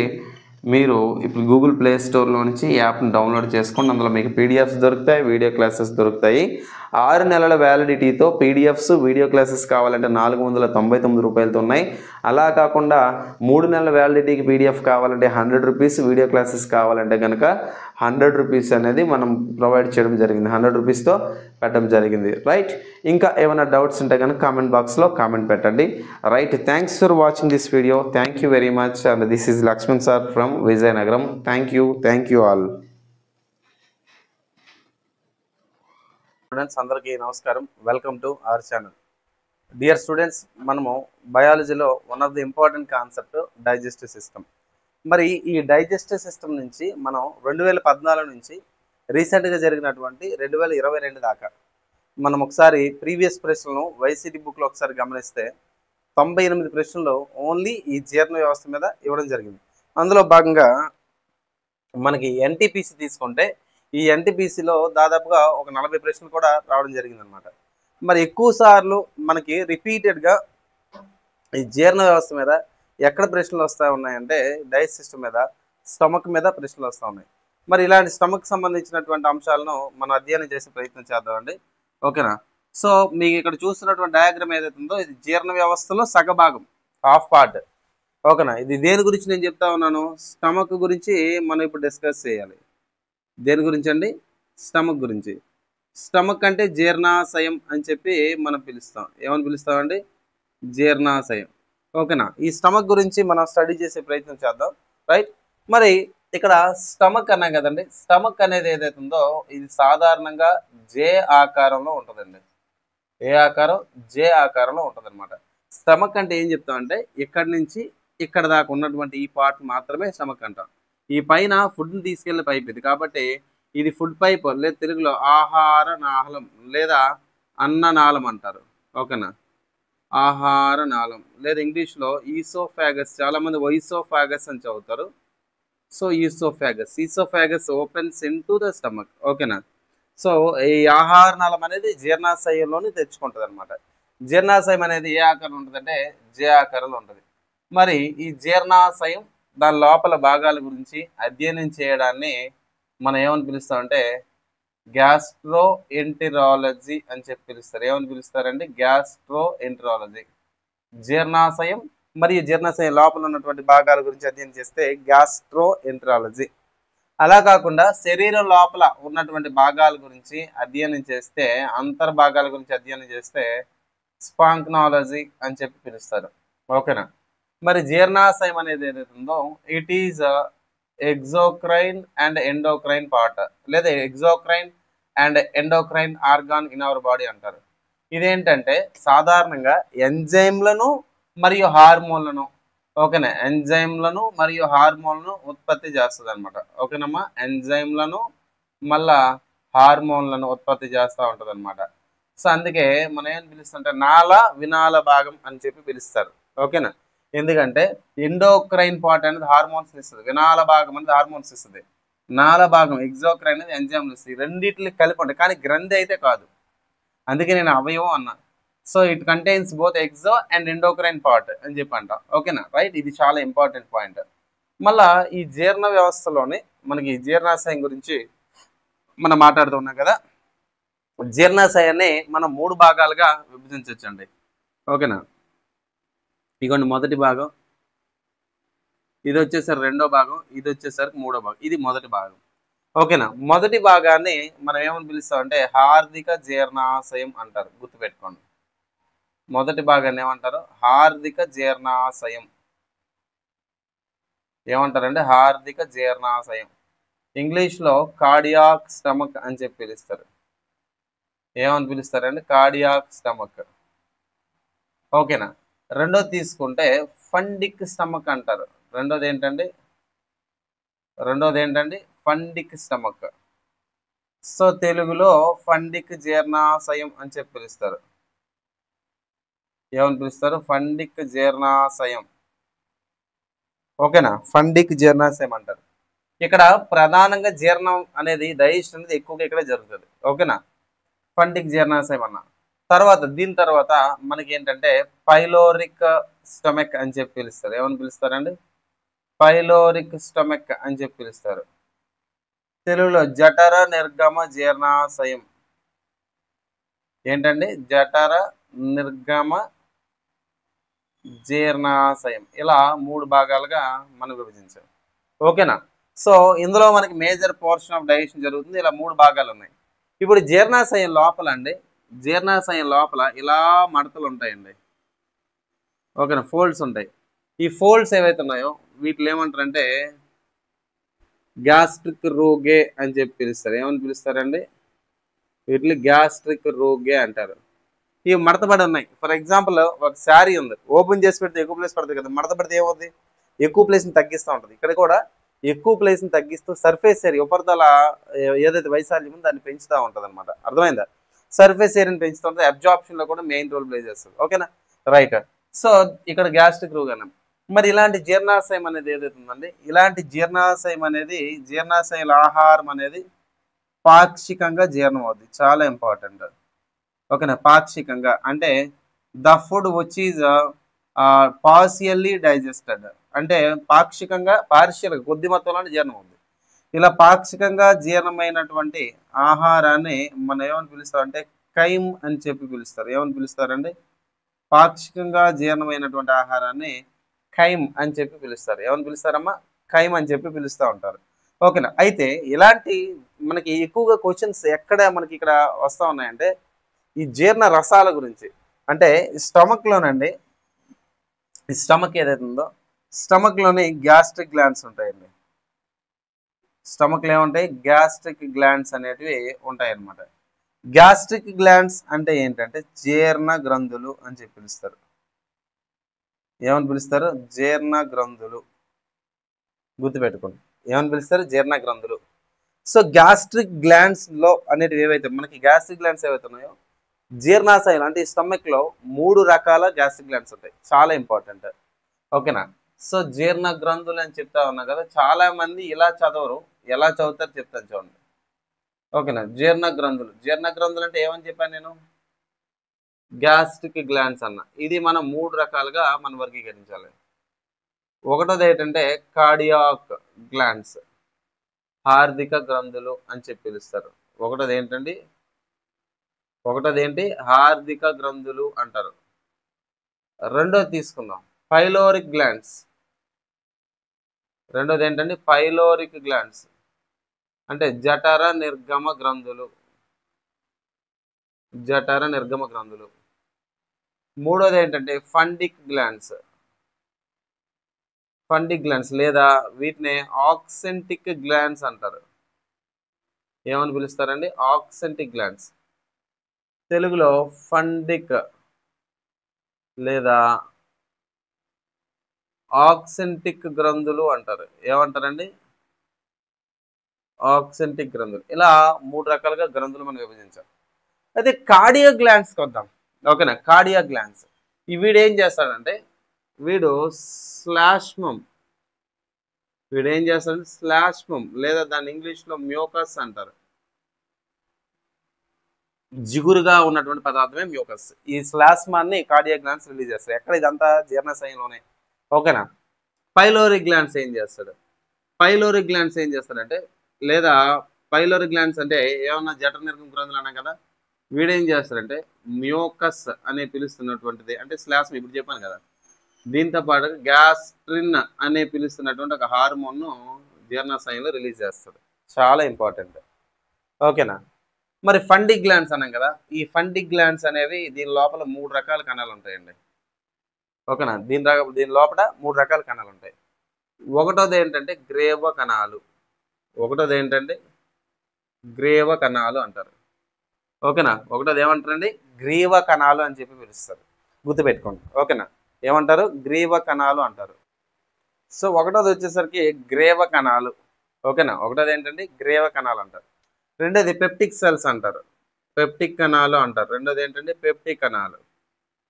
మీరు ఇప్పుడు గూగుల్ ప్లే స్టోర్లో నుంచి యాప్ని డౌన్లోడ్ చేసుకోండి. అందులో మీకు పీడిఎఫ్స్ దొరుకుతాయి, వీడియో క్లాసెస్ దొరుకుతాయి. 6 నెలల వ్యాలిడిటీతో పీడిఎఫ్స్, వీడియో క్లాసెస్ కావాలంటే 499 రూపాయలతో ఉన్నాయి. అలా కాకుండా 3 నెలల వ్యాలిడిటీకి పీడిఎఫ్ కావాలంటే 100 రూపీస్, వీడియో క్లాసెస్ కావాలంటే కనుక 100 రూపీస్ అనేది మనం ప్రొవైడ్ చేయడం జరిగింది. 100 రూపీస్తో పెట్టడం జరిగింది. రైట్? ఇంకా ఏమైనా డౌట్స్ ఉంటే కనుక కామెంట్ బాక్స్లో కామెంట్ పెట్టండి. Right? Thanks for watching this video. Thank you very much. And this is Lakshman sir from Vizianagaram. Thank you all. Students అందరికీ నమస్కారం. Welcome to our channel. Dear students, మనము బయాలజీలో one of the important concept digestive system. మరి ఈ డైజెస్టివ్ సిస్టమ్ నుంచి మనం 2014 నుంచి రీసెంట్గా జరిగినటువంటి 2022 దాకా మనం ఒకసారి ప్రీవియస్ ప్రశ్నలను వైసీటీ బుక్లో ఒకసారి గమనిస్తే 98 ప్రశ్నలు ఓన్లీ ఈ జీర్ణ వ్యవస్థ మీద ఇవ్వడం జరిగింది. అందులో భాగంగా మనకి ఎన్టీపీసీ తీసుకుంటే ఈ ఎన్టీపీసీలో దాదాపుగా ఒక 40 ప్రశ్నలు కూడా రావడం జరిగింది అనమాట. మరి ఎక్కువ సార్లు మనకి రిపీటెడ్గా ఈ జీర్ణ వ్యవస్థ మీద ఎక్కడ ప్రశ్నలు వస్తూ ఉన్నాయంటే డైజెస్ట్ సిస్టమ్ మీద, స్టమక్ మీద ప్రశ్నలు వస్తూ ఉన్నాయి. మరి ఇలాంటి స్టమక్ సంబంధించినటువంటి అంశాలను మనం అధ్యయనం చేసే ప్రయత్నం చేద్దామండి. ఓకేనా? సో మీకు ఇక్కడ చూస్తున్నటువంటి డయాగ్రామ్ ఏదైతే ఉందో ఇది జీర్ణ వ్యవస్థలో సగభాగం, హాఫ్ పార్ట్. ఓకేనా. ఇది దేని గురించి నేను చెప్తా ఉన్నాను, స్టమక్ గురించి మనం ఇప్పుడు డిస్కస్ చేయాలి. దేని గురించి అండి, స్టమక్ గురించి. స్టమక్ అంటే జీర్ణాశయం అని చెప్పి మనం పిలుస్తాం. ఏమని పిలుస్తామండి, జీర్ణాశయం. ఓకేనా. ఈ స్టమక్ గురించి మనం స్టడీ చేసే ప్రయత్నం చేద్దాం. రైట్. మరి ఇక్కడ స్టమక్ అన్నాం కదండి, స్టమక్ అనేది ఏదైతే ఉందో ఇది సాధారణంగా జే ఆకారంలో ఉంటుందండి. ఏ ఆకారం, జే ఆకారంలో ఉంటుంది అనమాట. స్టమక్ అంటే ఏం చెప్తామంటే ఇక్కడి నుంచి ఇక్కడ దాకా ఉన్నటువంటి ఈ పార్ట్ మాత్రమే స్టమక్ అంటాం. ఈ పైన ఫుడ్ని తీసుకెళ్లే పైప్ ఇది, కాబట్టి ఇది ఫుడ్ పైప్, లేదా తెలుగులో ఆహార నాళం లేదా అన్ననాళం అంటారు. ఓకేనా. ఆహార నాళం లేదా ఇంగ్లీష్లో ఈసోఫాగస్, చాలా మంది వైసోఫాగస్ అని చదువుతారు. So oesophagus opens in to the stomach. ఓకేనా. సో ఈ ఆహార నాళం అనేది జీర్ణాశయంలోని తెచ్చుకుంటుంది అనమాట. జీర్ణాశయం అనేది ఏ ఆకారంలో ఉంటుందంటే జే ఆకారంలో ఉంటుంది. మరి ఈ జీర్ణాశయం దాని లోపల భాగాల గురించి అధ్యయనం చేయడాన్ని మనం ఏమని పిలుస్తామంటే గ్యాస్ట్రో ఎంటెరాలజీ అని చెప్పి పిలుస్తారు. ఏమని పిలుస్తారండి, గ్యాస్ట్రో ఎంటెరాలజీ. జీర్ణాశయం మరియు జీర్ణాశయం లోపల ఉన్నటువంటి భాగాల గురించి అధ్యయనం చేస్తే గ్యాస్ట్రో ఎంటెరాలజీ. అలా కాకుండా శరీరం లోపల ఉన్నటువంటి భాగాల గురించి అధ్యయనం చేస్తే, అంతర్భాగాల గురించి అధ్యయనం చేస్తే స్పాంక్నాలజీ అని చెప్పి పిలుస్తారు. ఓకేనా. మరి జీర్ణాశయం అనేది ఏదైతే ఉందో it is exocrine and endocrine part, లేదా exocrine and endocrine organ in our body అంటారు. ఇదేంటంటే సాధారణంగా ఎంజైమ్లను మరియు హార్మోన్లను, ఓకేనా, ఎంజైమ్లను మరియు హార్మోన్లను ఉత్పత్తి చేస్తుంది అనమాట. ఓకేనమ్మా. ఎంజైమ్లను మళ్ళా హార్మోన్లను ఉత్పత్తి చేస్తూ ఉంటుంది అనమాట. సో అందుకే మనం ఏం పిలుస్తుంటే వినాల భాగం అని చెప్పి పిలుస్తారు. ఓకేనా. ఎందుకంటే ఎండోక్రైన్ పార్ట్ అనేది హార్మోన్స్ ఇస్తుంది, వినాల భాగం అనేది హార్మోన్స్ ఇస్తుంది, నాల భాగం ఎగ్జోక్రైన్ అనేది ఎంజైమ్లు ఇస్తుంది. రెండింటికి కలిపి ఉంటాయి, కానీ గ్రంథి అయితే కాదు. అందుకే నేను అవయవం అన్నా. So it contains both exo and endocrine part అని చెప్పి అంట. ఓకేనా. రైట్. ఇది చాలా ఇంపార్టెంట్ పాయింట్. మళ్ళా ఈ జీర్ణ వ్యవస్థలోనే మనకి జీర్ణాశయం గురించి మనం మాట్లాడుతున్నాం కదా. జీర్ణాశయాన్ని మనం 3 భాగాలుగా విభజించవచ్చండి. ఓకేనా. ఇదిగోండి మొదటి భాగం, ఇది వచ్చేసరికి రెండో భాగం, ఇది వచ్చేసరికి మూడో భాగం, ఇది మొదటి భాగం. ఓకేనా. మొదటి భాగాన్ని మనం ఏమని పిలుస్తామంటే హార్దిక జీర్ణాశయం అంటారు, గుర్తుపెట్టుకోండి. మొదటి భాగాన్ని ఏమంటారు, హార్దిక జీర్ణాశయం. ఏమంటారంటే హార్దిక జీర్ణాశయం. ఇంగ్లీష్లో కార్డియాక్ స్టమక్ అని చెప్పి పిలుస్తారు. ఏమని పిలుస్తారంటే కార్డియాక్ స్టమక్. ఓకేనా. రెండోది తీసుకుంటే ఫండిక్ స్టమక్ అంటారు. రెండోది ఏంటండి ఫండిక్ స్టమక్. సో తెలుగులో ఫండిక్ జీర్ణాశయం అని చెప్పి పిలుస్తారు. ఏమని పిలుస్తారు, ఫండిక్ జీర్ణాశయం. ఓకేనా. ఫండిక్ జీర్ణాశయం అంటారు. ఇక్కడ ప్రధానంగా జీర్ణం అనేది డైజెషన్ అనేది ఎక్కువగా ఇక్కడ జరుగుతుంది. ఓకేనా. ఫండిక్ జీర్ణాశయం అన్న తర్వాత దీని తర్వాత మనకి ఏంటంటే పైలోరిక్ స్టమక్ అని చెప్పి పిలుస్తారు. ఏమని పిలుస్తారండి, పైలోరిక్ స్టమక్ అని చెప్పి పిలుస్తారు. తెలుగులో జఠర నిర్గమ జీర్ణాశయం. ఏంటండి, జఠర నిర్గమ జీర్ణాశయం. ఇలా 3 భాగాలుగా మనం విభజించాం. ఓకేనా. సో ఇందులో మనకి మేజర్ పోర్షన్ ఆఫ్ డైజెషన్ జరుగుతుంది. ఇలా 3 భాగాలు ఉన్నాయి. ఇప్పుడు జీర్ణాశయం లోపల అండి, జీర్ణాశయం లోపల ఇలా మడతలు ఉంటాయండి. ఓకేనా, ఫోల్డ్స్ ఉంటాయి. ఈ ఫోల్డ్స్ ఏవైతే ఉన్నాయో వీటిలో ఏమంటారంటే గ్యాస్ట్రిక్ రూగే అని చెప్పి పిలుస్తారు. ఏమని పిలుస్తారండి, వీటిని గ్యాస్ట్రిక్ రూగే అంటారు. ఇవి మడతబడి ఉన్నాయి. ఫర్ ఎగ్జాంపుల్ ఒక శారీ ఉంది, ఓపెన్ చేసి పెడితే ఎక్కువ ప్లేస్ పడుతుంది కదా, మడత పెడితే ఏమవుతుంది, ఎక్కువ ప్లేస్ని తగ్గిస్తూ ఉంటుంది. ఇక్కడ కూడా ఎక్కువ ప్లేస్ని తగ్గిస్తూ సర్ఫేస్ ఏరియా, ఉపరితల ఏదైతే వైశాల్యం ఉందో దాన్ని పెంచుతూ ఉంటుంది అనమాట. అర్థమైందా. సర్ఫేస్ ఏరియాని పెంచుతూ ఉంటుంది, అబ్జార్ప్షన్లో కూడా మెయిన్ రోల్ ప్లే చేస్తుంది. ఓకేనా. రైట్. సో ఇక్కడ గ్యాస్ట్రిక్ రూగ్ అన్నాం. మరి ఇలాంటి జీర్ణాశయం అనేది ఏదైతే ఉందండి, ఇలాంటి జీర్ణాశయం అనేది జీర్ణాశయాల ఆహారం అనేది పాక్షికంగా జీర్ణం అవుతుంది. చాలా ఇంపార్టెంట్. ఓకేనా. పాక్షికంగా అంటే the food which is partially digested, అంటే పాక్షికంగా పార్షియల్గా కొద్ది మొత్తంలోనే జీర్ణం అవుతుంది. ఇలా పాక్షికంగా జీర్ణమైనటువంటి ఆహారాన్ని మనం ఏమని పిలుస్తామంటే కైమ్ అని చెప్పి పిలుస్తారు. ఏమని పిలుస్తారండి, పాక్షికంగా జీర్ణమైనటువంటి ఆహారాన్ని ఖైమ్ అని చెప్పి పిలుస్తారు. ఏమని పిలుస్తారమ్మా? ఖైమ్ అని చెప్పి పిలుస్తూ ఉంటారు. ఓకేనా. అయితే ఇలాంటి మనకి ఎక్కువగా క్వశ్చన్స్ ఎక్కడ మనకి ఇక్కడ వస్తూ ఉన్నాయంటే ఈ జీర్ణ రసాల గురించి. అంటే స్టమక్లోనండి, ఈ స్టమక్ ఏదైతే ఉందో స్టమక్లోని గ్యాస్ట్రిక్ గ్లాండ్స్ ఉంటాయండి. స్టమక్లో ఏముంటాయి? గ్యాస్ట్రిక్ గ్లాండ్స్ అనేటివి ఉంటాయి అన్నమాట. గ్యాస్ట్రిక్ గ్లాండ్స్ అంటే ఏంటంటే జీర్ణ గ్రంథులు అని చెప్పి పిలుస్తారు. ఏమని పిలుస్తారు? జీర్ణ గ్రంథులు. గుర్తుపెట్టుకోండి, ఏమని పిలుస్తారు? జీర్ణ గ్రంథులు. సో గ్యాస్ట్రిక్ గ్లాండ్స్ లో అనేటివి ఏవైతే మనకి గ్యాస్ట్రిక్ గ్లాండ్స్ ఏవైతే ఉన్నాయో జీర్ణాశయం అంటే ఈ స్టమక్ లో 3 రకాల గ్యాస్ట్రిక్ గ్లాండ్స్ ఉంటాయి. చాలా ఇంపార్టెంట్. ఓకేనా. సో జీర్ణ గ్రంథులు అని చెప్తా ఉన్నా కదా, చాలా మంది ఇలా చదవరు. ఎలా చదువుతారు చెప్తాను చూడండి. ఓకేనా. జీర్ణ గ్రంథులు. జీర్ణ గ్రంథులు అంటే ఏమని చెప్పాను నేను? గ్యాస్ట్రిక్ గ్లాండ్స్ అన్న. ఇది మనం 3 రకాలుగా మనం వర్గీకరించాలి. ఒకటోది ఏంటంటే కార్డియాక్ గ్లాండ్స్, హార్దిక గ్రంథులు అని చెప్పి పిలుస్తారు. ఒకటోది ఏంటండి? ఒకటోది ఏంటి? హార్దిక గ్రంథులు అంటారు. రెండోది తీసుకుందాం, పైలోరిక్ గ్లాండ్స్. రెండోది ఏంటండి? పైలోరిక్ గ్లాండ్స్ అంటే జఠర నిర్గమ గ్రంథులు. జఠర నిర్గమ గ్రంథులు. మూడోది ఏంటంటే ఫండిక్ గ్లాండ్స్. ఫండిక్ గ్లాండ్స్ లేదా వీటిని ఆక్సెంటిక్ గ్లాండ్స్ అంటారు. ఏమని పిలుస్తారండి? ఆక్సెంటిక్ గ్లాండ్స్. తెలుగులో ఫండిక్ లేదా ఆక్సెంటిక్ గ్రంథులు అంటారు. ఏమంటారండి? ఆక్సెంటిక్ గ్రంథులు. ఇలా 3 రకాలుగా గ్రంథులు మనం విభజించాం. అయితే కార్డియా గ్లాండ్స్కి వద్దాం. ఓకేనా. కార్డియా గ్లాండ్స్ వీడు ఏం చేస్తాడంటే వీడు శ్లాష్మం. వీడు ఏం చేస్తాడంటే శ్లాష్మం లేదా దాన్ని ఇంగ్లీష్లో మ్యూకస్ అంటారు. జిగురుగా ఉన్నటువంటి పదార్థమే మ్యూకస్. ఈ శ్లాష్మాన్ని కార్డియా గ్లాండ్స్ రిలీజ్ చేస్తాయి. ఎక్కడ? ఇదంతా జీర్ణశయంలోనే. ఓకేనా. పైలోరిక్ గ్లాండ్స్ ఏం చేస్తాడు? పైలోరిక్ గ్లాండ్స్ ఏం చేస్తాడంటే లేదా పైలోరిక్ గ్లాండ్స్ అంటే ఏమన్నా జఠర నిర్గమ గ్రంథులు అన్నాం కదా, వీడేం చేస్తాడంటే మ్యూకస్ అనే పిలుస్తున్నటువంటిది అంటే శ్లాష్మం ఇప్పుడు చెప్పాను కదా, దీంతో పాటు గ్యాస్ట్రిన్ అనే పిలుస్తున్నటువంటి ఒక హార్మోన్ను జీర్ణాశయంలో రిలీజ్ చేస్తాడు. చాలా ఇంపార్టెంట్. ఓకేనా. మరి ఫండిక్ గ్లాండ్స్ అన్నాం కదా, ఈ ఫండిక్ గ్లాండ్స్ అనేవి దీని లోపల 3 రకాల కణాలు ఉంటాయండి. ఓకేనా. దీని లోపల 3 రకాల కణాలు ఉంటాయి. ఒకటోది ఏంటంటే గ్రేవ కణాలు. ఒకటోది ఏంటంటే గ్రేవ కణాలు అంటారు. ఓకేనా. ఒకటోది ఏమంటారండి? గ్రీవ కణాలు అని చెప్పి పిలుస్తారు. గుర్తుపెట్టుకోండి. ఓకేనా. ఏమంటారు? గ్రీవ కణాలు అంటారు. సో ఒకటోది వచ్చేసరికి గ్రేవ కణాలు. ఓకేనా. ఒకటోది ఏంటంటే గ్రేవ కణాలు అంటారు. రెండోది పెప్టిక్ సెల్స్ అంటారు. పెప్టిక్ కణాలు అంటారు. రెండోది ఏంటంటే పెప్టిక్ కణాలు.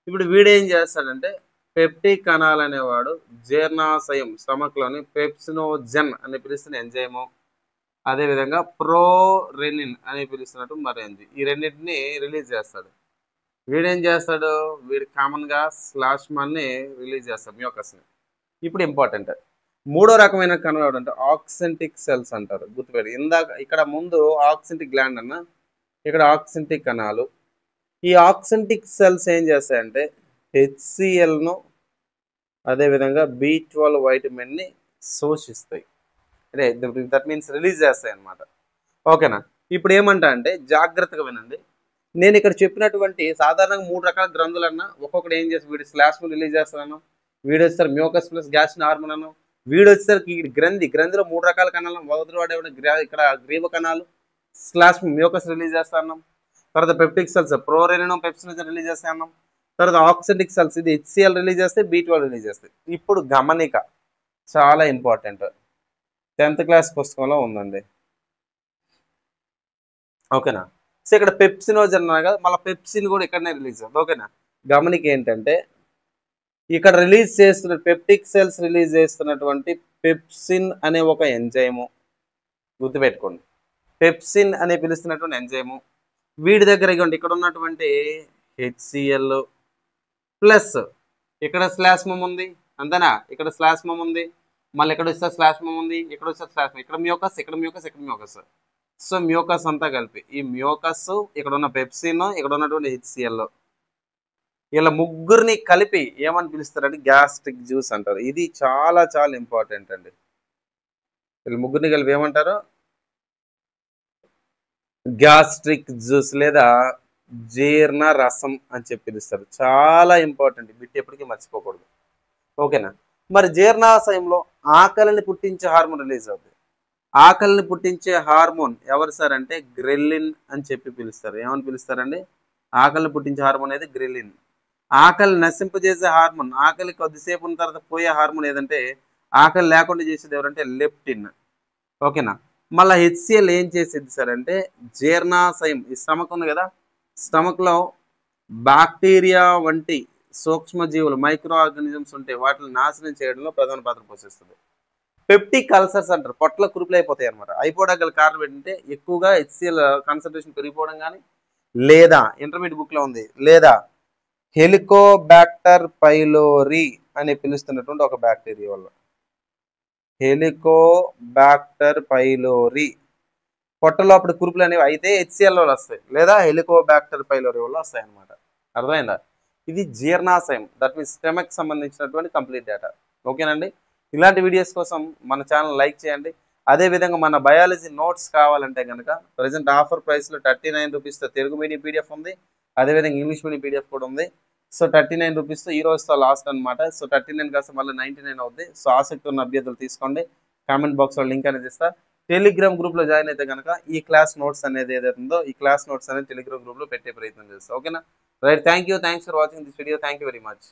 ఇప్పుడు వీడేం చేస్తాడంటే పెప్టిక్ కణాలు అనేవాడు జీర్ణాశయం స్టమక్లోని పెప్సినోజెన్ అని పిలుస్తున్న ఎంజైము, అదేవిధంగా ప్రోరెనిన్ అని పిలుస్తున్నట్టు మరేంది, ఈ రెండింటిని రిలీజ్ చేస్తాడు. వీడేం చేస్తాడు? వీడు కామన్గా శ్లాష్మాన్ని రిలీజ్ చేస్తాడు, మ్యూకస్ని. ఇప్పుడు ఇంపార్టెంట్, మూడో రకమైన కణాలు అంటే ఆక్సెంటిక్ సెల్స్ అంటారు. గుర్తుపెట్టి ఇందాక ఇక్కడ ముందు ఆక్సెంటిక్ గ్లాండ్ అన్న, ఇక్కడ ఆక్సెంటిక్ కణాలు. ఈ ఆక్సెంటిక్ సెల్స్ ఏం చేస్తాయంటే హెచ్సిఎల్ను అదేవిధంగా B12 వైటమిన్ని శోషిస్తాయి. అంటే దట్ మీన్స్ రిలీజ్ చేస్తాయి అన్నమాట. ఓకేనా. ఇప్పుడు ఏమంటా అంటే జాగ్రత్తగా వినండి. నేను ఇక్కడ చెప్పినటువంటి సాధారణంగా 3 రకాల గ్రంథులు అన్న, ఒక్కొక్కటి ఏం చేసి వీడి స్లాష్ను రిలీజ్ చేస్తాను, వీడు వచ్చేసరికి మ్యూకస్ ప్లస్ గ్యాస్ట్రిన్ హార్మోన్ అను, వీడు వచ్చేసరికి గ్రంథిలో 3 రకాల కణాలు, మొదటి వాడు ఇక్కడ గ్రీవ కణాలు స్లాష్ మ్యూకస్ రిలీజ్ చేస్తాను, తర్వాత పెప్టిక్ సెల్స్ ప్రోరెనిన్ పెప్సినోజెన్ రిలీజ్ చేస్తాను, తర్వాత ఆక్సిడిక్ సెల్స్ ఇది HCl రిలీజ్ చేస్తే B12 రిలీజ్ చేస్తాయి. ఇప్పుడు గమనిక చాలా ఇంపార్టెంట్, 10th క్లాస్ పుస్తకంలో ఉందండి. ఓకేనా. సో ఇక్కడ పెప్సినోజెన్ అన్నా కదా, మళ్ళీ పెప్సిన్ కూడా ఇక్కడనే రిలీజ్ అవుతుంది. ఓకేనా. గమనిక ఏంటంటే ఇక్కడ రిలీజ్ చేస్తున్న పెప్టిక్ సెల్స్ రిలీజ్ చేస్తున్నటువంటి పెప్సిన్ అనే ఒక ఎంజైము, గుర్తుపెట్టుకోండి, పెప్సిన్ అనే పిలుస్తున్నటువంటి ఎంజైము వీడి దగ్గర ఇక్కడ ఉన్నటువంటి HCl ప్లస్ ఇక్కడ స్లాష్మం ఉంది అంతేనా, ఇక్కడ స్లాష్మం ఉంది, మళ్ళీ ఇక్కడ వస్తే స్లాష్మం ఉంది, ఇక్కడ వస్తే స్లాష్మం, ఇక్కడ మ్యూకస్, ఇక్కడ మ్యూకస్, ఇక్కడ మ్యూకస్. సో మ్యూకస్ అంతా కలిపి ఈ మ్యూకస్, ఇక్కడ ఉన్న పెప్సిన్, ఇక్కడ ఉన్నటువంటి HCl ఇలా ముగ్గురిని కలిపి ఏమని పిలుస్తారంటే గ్యాస్ట్రిక్ జ్యూస్ అంటారు. ఇది చాలా చాలా ఇంపార్టెంట్ అండి. వీళ్ళు ముగ్గురిని కలిపి ఏమంటారు? గ్యాస్ట్రిక్ జ్యూస్ లేదా జీర్ణ రసం అని చెప్పి పిలుస్తారు. చాలా ఇంపార్టెంట్, బిట్ ఎప్పటికీ మర్చిపోకూడదు. ఓకేనా? మరి జీర్ణాశయంలో ఆకలిని పుట్టించే హార్మోన్ రిలీజ్ అవుతుంది. ఆకలిని పుట్టించే హార్మోన్ ఎవరు సార్ అంటే గ్రెలిన్ అని చెప్పి పిలుస్తారు. ఏమని పిలుస్తారండి? ఆకలిని పుట్టించే హార్మోన్ అనేది గ్రెలిన్. ఆకలి నశింపజేసే హార్మోన్, ఆకలి కొద్దిసేపు ఉన్న తర్వాత పోయే హార్మోన్ ఏదంటే ఆకలి లేకుండా చేసేది ఎవరంటే లెప్టిన్. ఓకేనా? మళ్ళీ హెచ్సిఎల్ ఏం చేసేది సార్ అంటే జీర్ణాశయం, ఈ స్టమక్ ఉంది కదా, స్టమక్లో బ్యాక్టీరియా వంటి సూక్ష్మజీవులు మైక్రో ఆర్గానిజమ్స్ ఉంటే వాటిని నాశనం చేయడంలో ప్రధాన పాత్ర పోషిస్తుంది. పెప్టిక్ అల్సర్స్ అంటారు, పొట్ల కురుపులు అయిపోతాయి అనమాట. అయిపోవడానికి గల కారణం ఏంటంటే ఎక్కువగా హెచ్సిఎల్ కాన్సన్ట్రేషన్ పెరిగిపోవడం కానీ, లేదా ఇంటర్మీడియట్ బుక్లో ఉంది, లేదా హెలికోబాక్టర్ పైలోరీ అని పిలుస్తున్నటువంటి ఒక బ్యాక్టీరియా వల్ల. హెలికోబాక్టర్ పైలోరీ పొట్టలోపటి కురుపులు అనేవి అయితే హెచ్సిఎల్ వల్ల వస్తాయి, లేదా హెలికోబాక్టర్ పైలోరీ వల్ల వస్తాయి అనమాట. అర్థమైందా? ఇది జీర్ణాశయం, దట్ మీన్స్ స్టమక్ సంబంధించినటువంటి కంప్లీట్ డేటా. ఓకేనండి? ఇలాంటి వీడియోస్ కోసం మన ఛానల్ లైక్ చేయండి. అదేవిధంగా మన బయాలజీ నోట్స్ కావాలంటే కనుక ప్రజెంట్ ఆఫర్ ప్రైస్లో 39 రూపీస్తో తెలుగు మీడియం పీడిఎఫ్ ఉంది, అదేవిధంగా ఇంగ్లీష్ మీడియం పీడిఎఫ్ కూడా ఉంది. సో 39 రూపీస్తో ఈ రోజుతో లాస్ట్ అనమాట. సో 39 కాస్త మళ్ళీ 99 అవుద్ది. సో ఆసక్తి ఉన్న అభ్యర్థులు తీసుకోండి. కామెంట్ బాక్స్లో లింక్ అనేది ఇస్తా. టెలిగ్రామ్ గ్రూప్లో జాయిన్ అయితే కనుక ఈ క్లాస్ నోట్స్ అనేది ఏదైతే ఉందో ఈ క్లాస్ నోట్స్ అనేది టెలిగ్రామ్ గ్రూప్లో పెట్టే ప్రయత్నం చేస్తాం. ఓకేనా? Right, thanks for watching this video. Thank you very much.